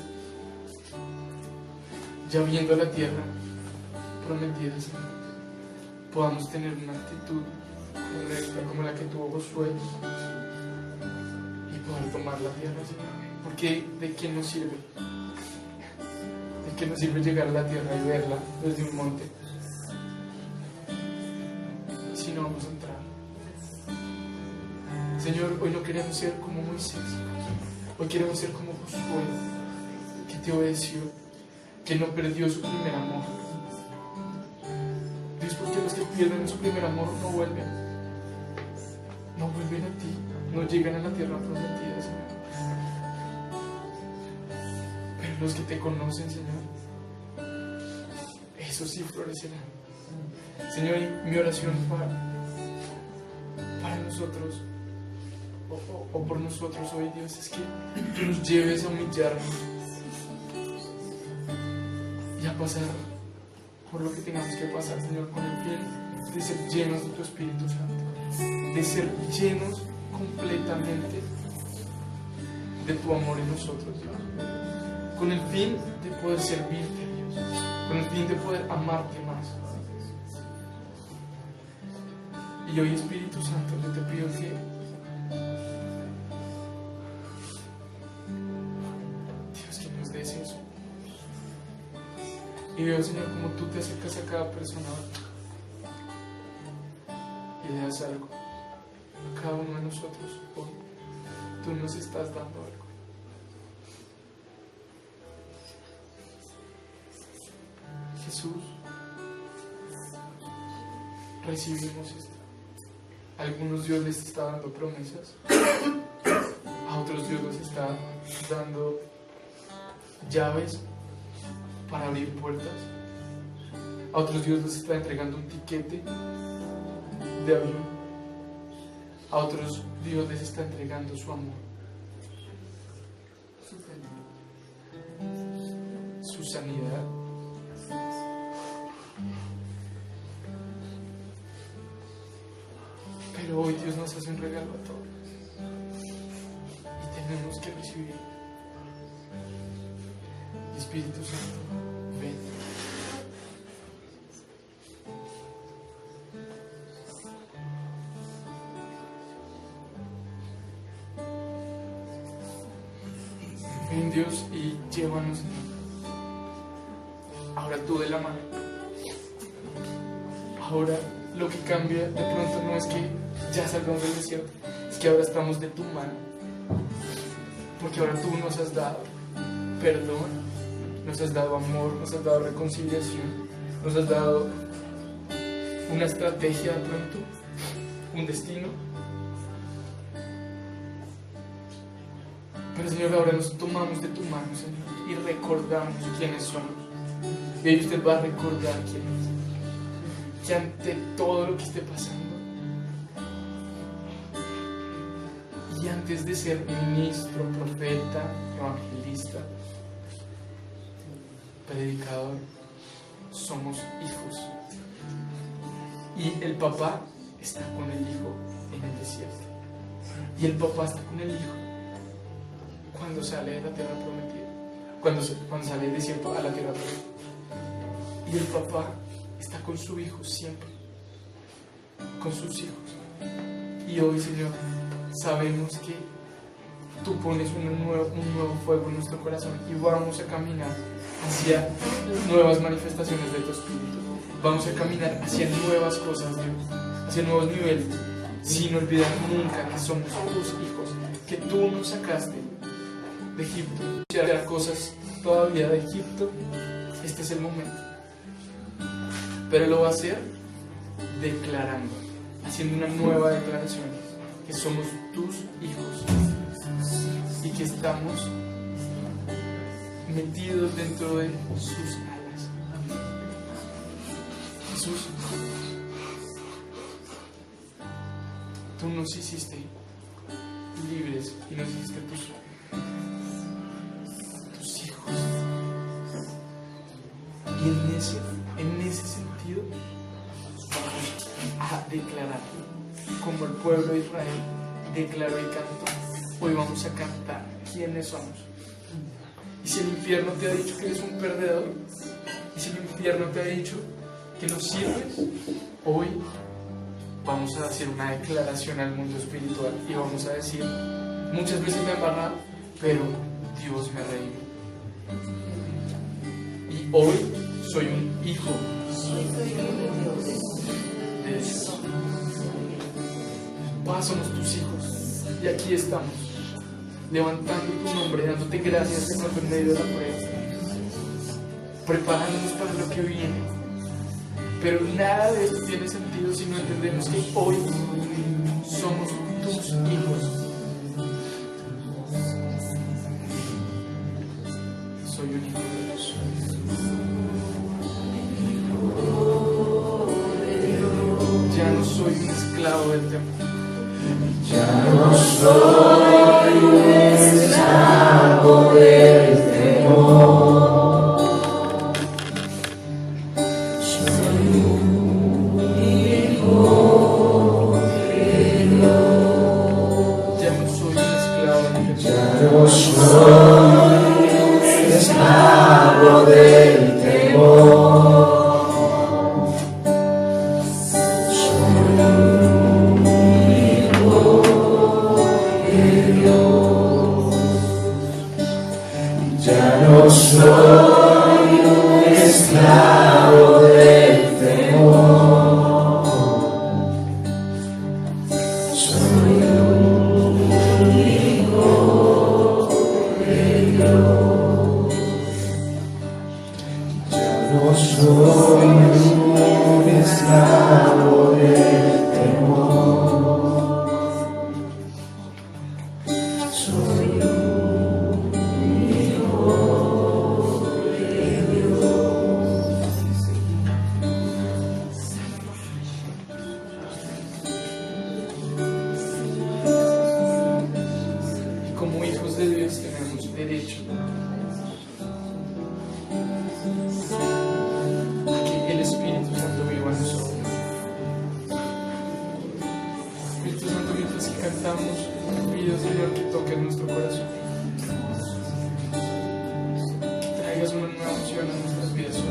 ya viendo la tierra prometida, Señor, podamos tener una actitud correcta como la que tuvo Josué y poder tomar la tierra, Señor. Porque ¿de qué nos sirve? ¿De qué nos sirve llegar a la tierra y verla desde un monte si no vamos a entrar? Señor, hoy no queremos ser como Moisés, hoy queremos ser como Josué, que te obedeció, que no perdió su primer amor. Dios, porque los que pierden su primer amor no vuelven a ti, no llegan a la tierra prometida, Señor. Pero los que te conocen, Señor, esos sí florecerán. Señor, y mi oración para nosotros o por nosotros hoy, Dios, es que tú nos lleves a humillarnos y a pasar por lo que tengamos que pasar, Señor, con el fin de ser llenos de tu Espíritu Santo, de ser llenos completamente de tu amor en nosotros, Dios, con el fin de poder servirte, Dios, con el fin de poder amarte más. Y hoy, Espíritu Santo, yo te pido que Dios, que nos des eso. Y veo, Señor, como tú te acercas a cada persona y le das algo a cada uno de nosotros hoy. Tú nos estás dando algo. Jesús, recibimos esto. A algunos Dios les está dando promesas, a otros Dios les está dando llaves para abrir puertas, a otros Dios les está entregando un tiquete de avión, a otros Dios les está entregando su amor, su sanidad. Pero hoy Dios nos hace un regalo a todos y tenemos que recibir. Espíritu Santo, ven. Ven, Dios, y llévanos. Ahora tú de la mano. Ahora lo que cambia de pronto no es que ya salgamos del desierto, es que ahora estamos de tu mano, porque ahora tú nos has dado perdón, nos has dado amor, nos has dado reconciliación, nos has dado una estrategia de pronto, un destino. Pero, Señor, ahora nos tomamos de tu mano, Señor, y recordamos quiénes somos. Y hoy usted va a recordar quién es, que ante todo lo que esté pasando, y antes de ser ministro, profeta, evangelista, predicador, somos hijos. Y el papá está con el hijo en el desierto. Y el papá está con el hijo cuando sale de la tierra prometida, cuando sale del desierto a la tierra prometida. Y el papá está con su hijo siempre, con sus hijos. Y hoy, Señor, sabemos que tú pones un nuevo fuego en nuestro corazón y vamos a caminar hacia nuevas manifestaciones de tu Espíritu. Vamos a caminar hacia nuevas cosas, Dios, hacia nuevos niveles, sin olvidar nunca que somos tus hijos, que tú nos sacaste de Egipto. Si hay cosas todavía de Egipto, este es el momento. Pero lo va a hacer declarando, haciendo una nueva declaración, que somos tus hijos y que estamos metidos dentro de sus alas. Jesús, tú nos hiciste libres y nos hiciste tus hijos. Y en ese sentido vamos a declarar, como el pueblo de Israel declaró y cantó, hoy vamos a cantar quiénes somos. Y si el infierno te ha dicho que eres un perdedor, y si el infierno te ha dicho que no sirves, hoy vamos a hacer una declaración al mundo espiritual y vamos a decir, muchas veces me he embarrado, pero Dios me redimió. Y hoy soy un hijo de Dios. Somos tus hijos y aquí estamos, levantando tu nombre, dándote gracias en medio de la prueba, preparándonos para lo que viene. Pero nada de esto tiene sentido si no entendemos que hoy somos tus hijos. Soy un hijo de Dios. Ya no soy un esclavo del temor. Ya no soy un esclavo del temor. Soy un hijo de Dios. Ya no soy un esclavo del temor. Ya no soy un esclavo del temor. No soy un esclavo del temor. Soy un hijo de Dios. Ya no soy un esclavo del temor. Soy como hijos de Dios tenemos derecho a que el Espíritu Santo viva en nosotros. Espíritu Santo, mientras que cantamos, pido, Señor, que toques nuestro corazón, que traigas una nueva unción a nuestras vidas hoy.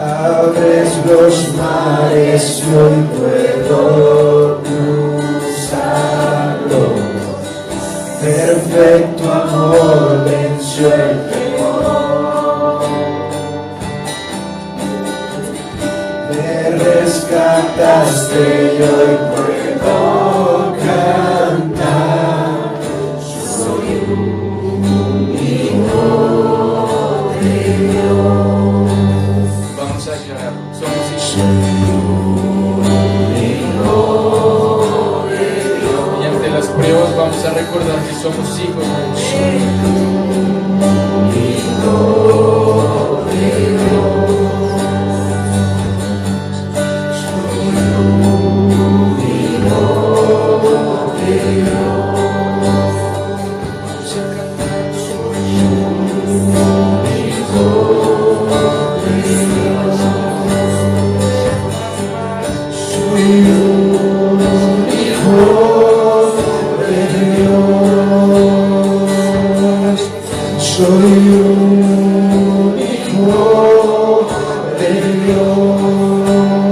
Abres los mares y hoy puedo cruzarlo. Perfecto amor venció el temor. Me rescataste y hoy puedo cantar. Soy un hijo de Dios. Vamos a llorar, somos hijos. Y ante las pruebas vamos a recordar que somos hijos de Dios. de Dios,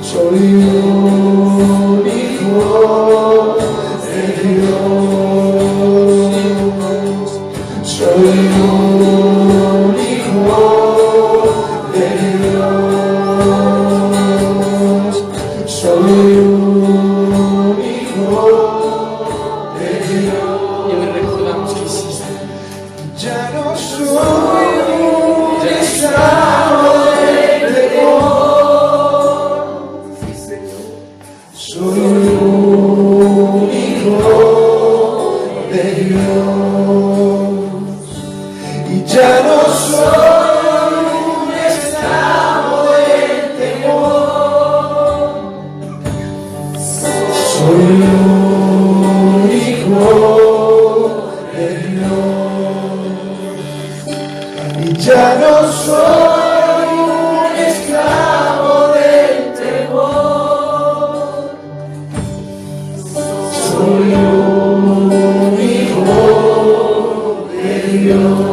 soy un hijo de Dios, soy un hijo de Dios, soy un hijo de Dios. Y hoy recordamos que hiciste. Ya no soy un esclavo del temor, soy un hijo de Dios. Y ya no soy un esclavo del temor, soy un hijo de Dios. Y ya no soy un esclavo del temor, soy un hijo de Dios.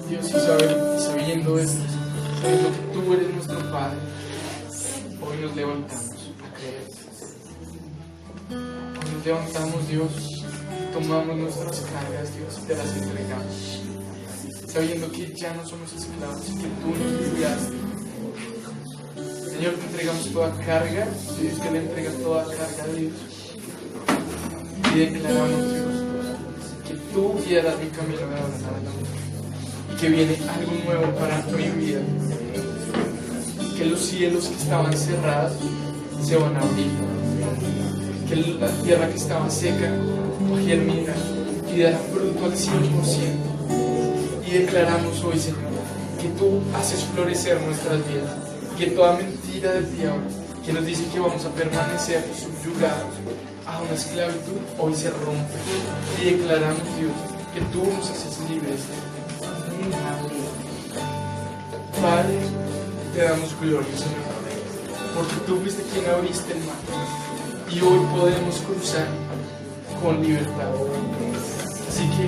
Dios, y sabiendo esto, sabiendo que tú eres nuestro Padre, hoy nos levantamos a creer. Hoy nos levantamos, Dios, tomamos nuestras cargas, Dios, y te las entregamos, sabiendo que ya no somos esclavos, que tú nos libraste. Señor, te entregamos toda carga, Dios, que le entrega toda carga a Dios. Y declaramos, Dios, que tú guiarás mi camino de ahora en adelante. Y que viene algo nuevo para mi vida. Que los cielos que estaban cerrados se van a abrir. Que la tierra que estaba seca germina y dará fruto al 100%. Y declaramos hoy, Señor, que tú haces florecer nuestras vidas. Que toda mentira del diablo que nos dice que vamos a permanecer subyugados a una esclavitud, hoy se rompe. Y declaramos, Dios, que tú nos haces libres. Padre, te damos gloria, Señor, porque tú fuiste quien abriste el mar y hoy podemos cruzar con libertad. Así que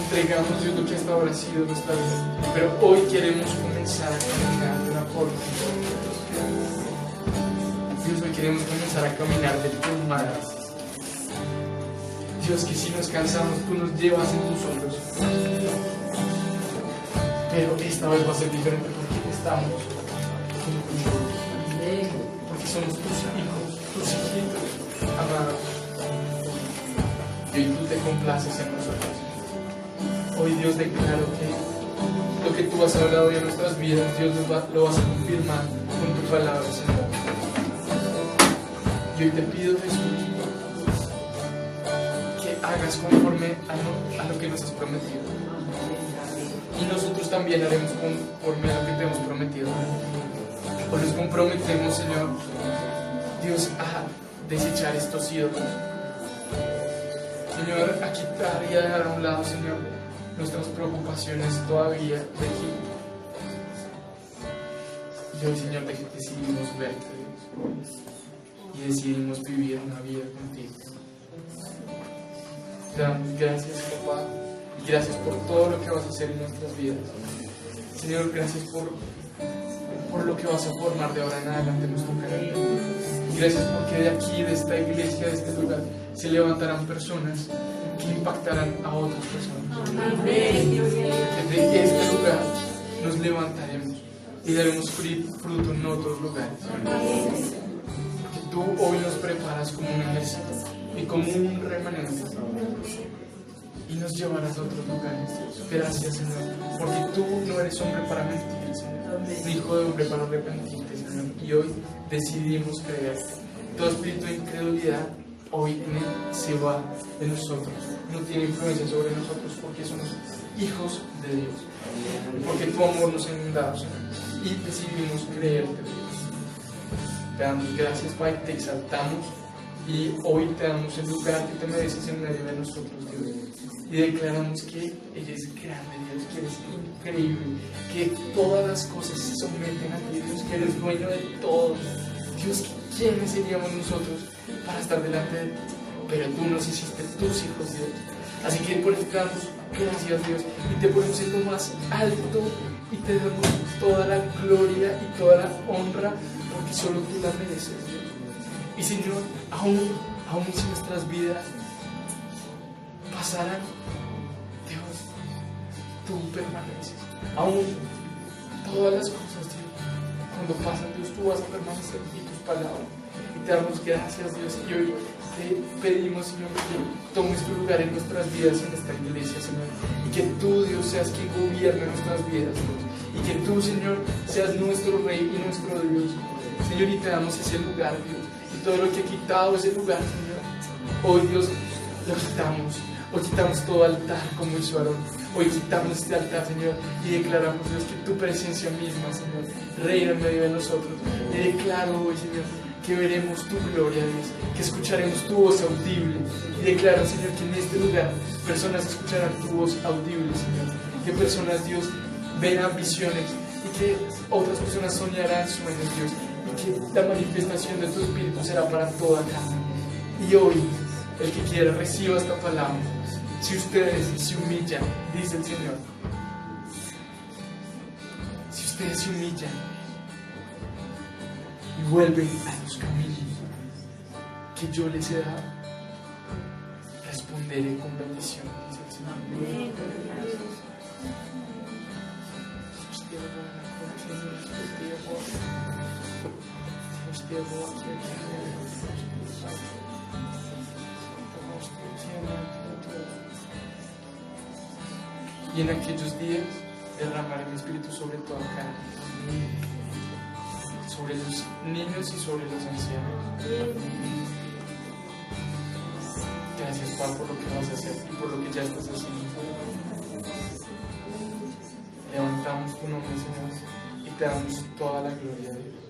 entregamos, Dios, lo que hasta ahora ha sido nuestra vida, pero hoy queremos comenzar a caminar de una forma. Dios, hoy queremos comenzar a caminar de tu mano. Dios, que si nos cansamos, tú nos llevas en tus hombros. Pero esta vez va a ser diferente porque estamos contigo. Porque somos tus hijos, tus hijitos amados. Y hoy tú te complaces en nosotros. Hoy, Dios, declaro que lo que tú has hablado de nuestras vidas, Dios lo vas a confirmar con tu palabra, Señor. Y hoy te pido, Jesús, que hagas conforme a lo que nos has prometido. Y nosotros también haremos conforme a lo que te hemos prometido. Hoy nos comprometemos, Señor, Dios, a desechar estos ídolos. Señor, a quitar y a dejar a un lado, Señor, nuestras preocupaciones todavía de ti. Y hoy, Señor, decidimos verte, Dios, y decidimos vivir una vida contigo. Te damos gracias, papá. Gracias por todo lo que vas a hacer en nuestras vidas. Señor, gracias por lo que vas a formar de ahora en adelante en nuestro carácter. Gracias porque de aquí, de esta iglesia, de este lugar, se levantarán personas que impactarán a otras personas. Desde este lugar nos levantaremos y daremos fruto en otros lugares. Tú hoy nos preparas como un ejército y como un remanente. Y nos llevarás a otros lugares. Gracias, Señor, porque tú no eres hombre para mentir, Señor, ni hijo de hombre para arrepentirte, Señor. Y hoy decidimos creer. Todo espíritu de incredulidad hoy se va de nosotros. No tiene influencia sobre nosotros porque somos hijos de Dios. Porque tu amor nos ha inundado, Señor. Y decidimos creerte, Dios. Te damos gracias, Padre, te exaltamos. Y hoy te damos el lugar que te mereces en medio de nosotros, Dios. Y declaramos que ella es grande, Dios, que eres increíble, que todas las cosas se someten a ti, Dios, que eres dueño de todo. Dios, ¿quiénes seríamos nosotros para estar delante de ti? Pero tú nos hiciste tus hijos, Dios. Así que por eso te damos gracias, Dios, y te ponemos en lo más alto y te damos toda la gloria y toda la honra, porque solo tú la mereces, Dios. Y Señor, aún si nuestras vidas pasaran, Dios, tú permaneces. Aún todas las cosas, Dios, cuando pasan, Dios, tú vas a permanecer en tus palabras. Y te damos gracias, Dios, y hoy te pedimos, Señor, que tomes tu lugar en nuestras vidas, en esta iglesia, Señor, y que tú, Dios, seas quien gobierne nuestras vidas, Dios, y que tú, Señor, seas nuestro Rey y nuestro Dios, Señor, y te damos ese lugar, Dios, y todo lo que ha quitado ese lugar, Señor, hoy, Dios, lo quitamos. Hoy quitamos todo altar como hizo Aarón. Hoy quitamos este altar, Señor, y declaramos, Dios, que tu presencia misma, Señor, reina en medio de nosotros. Y declaro hoy, Señor, que veremos tu gloria, Dios, que escucharemos tu voz audible. Y declaro, Señor, que en este lugar personas escucharán tu voz audible, Señor. Que personas, Dios, verán visiones y que otras personas soñarán sueños, Dios. Y que la manifestación de tu Espíritu será para toda carne. Y hoy, el que quiera reciba esta palabra. Si ustedes se humillan, dice el Señor, si ustedes se humillan y vuelven a los caminos que yo les he dado, responderé con bendición, dice el Señor. Y en aquellos días derramaré mi espíritu sobre toda carne, sobre los niños y sobre los ancianos. Gracias, Padre, por lo que vas a hacer y por lo que ya estás haciendo. Levantamos tu nombre, Señor, y te damos toda la gloria de Dios.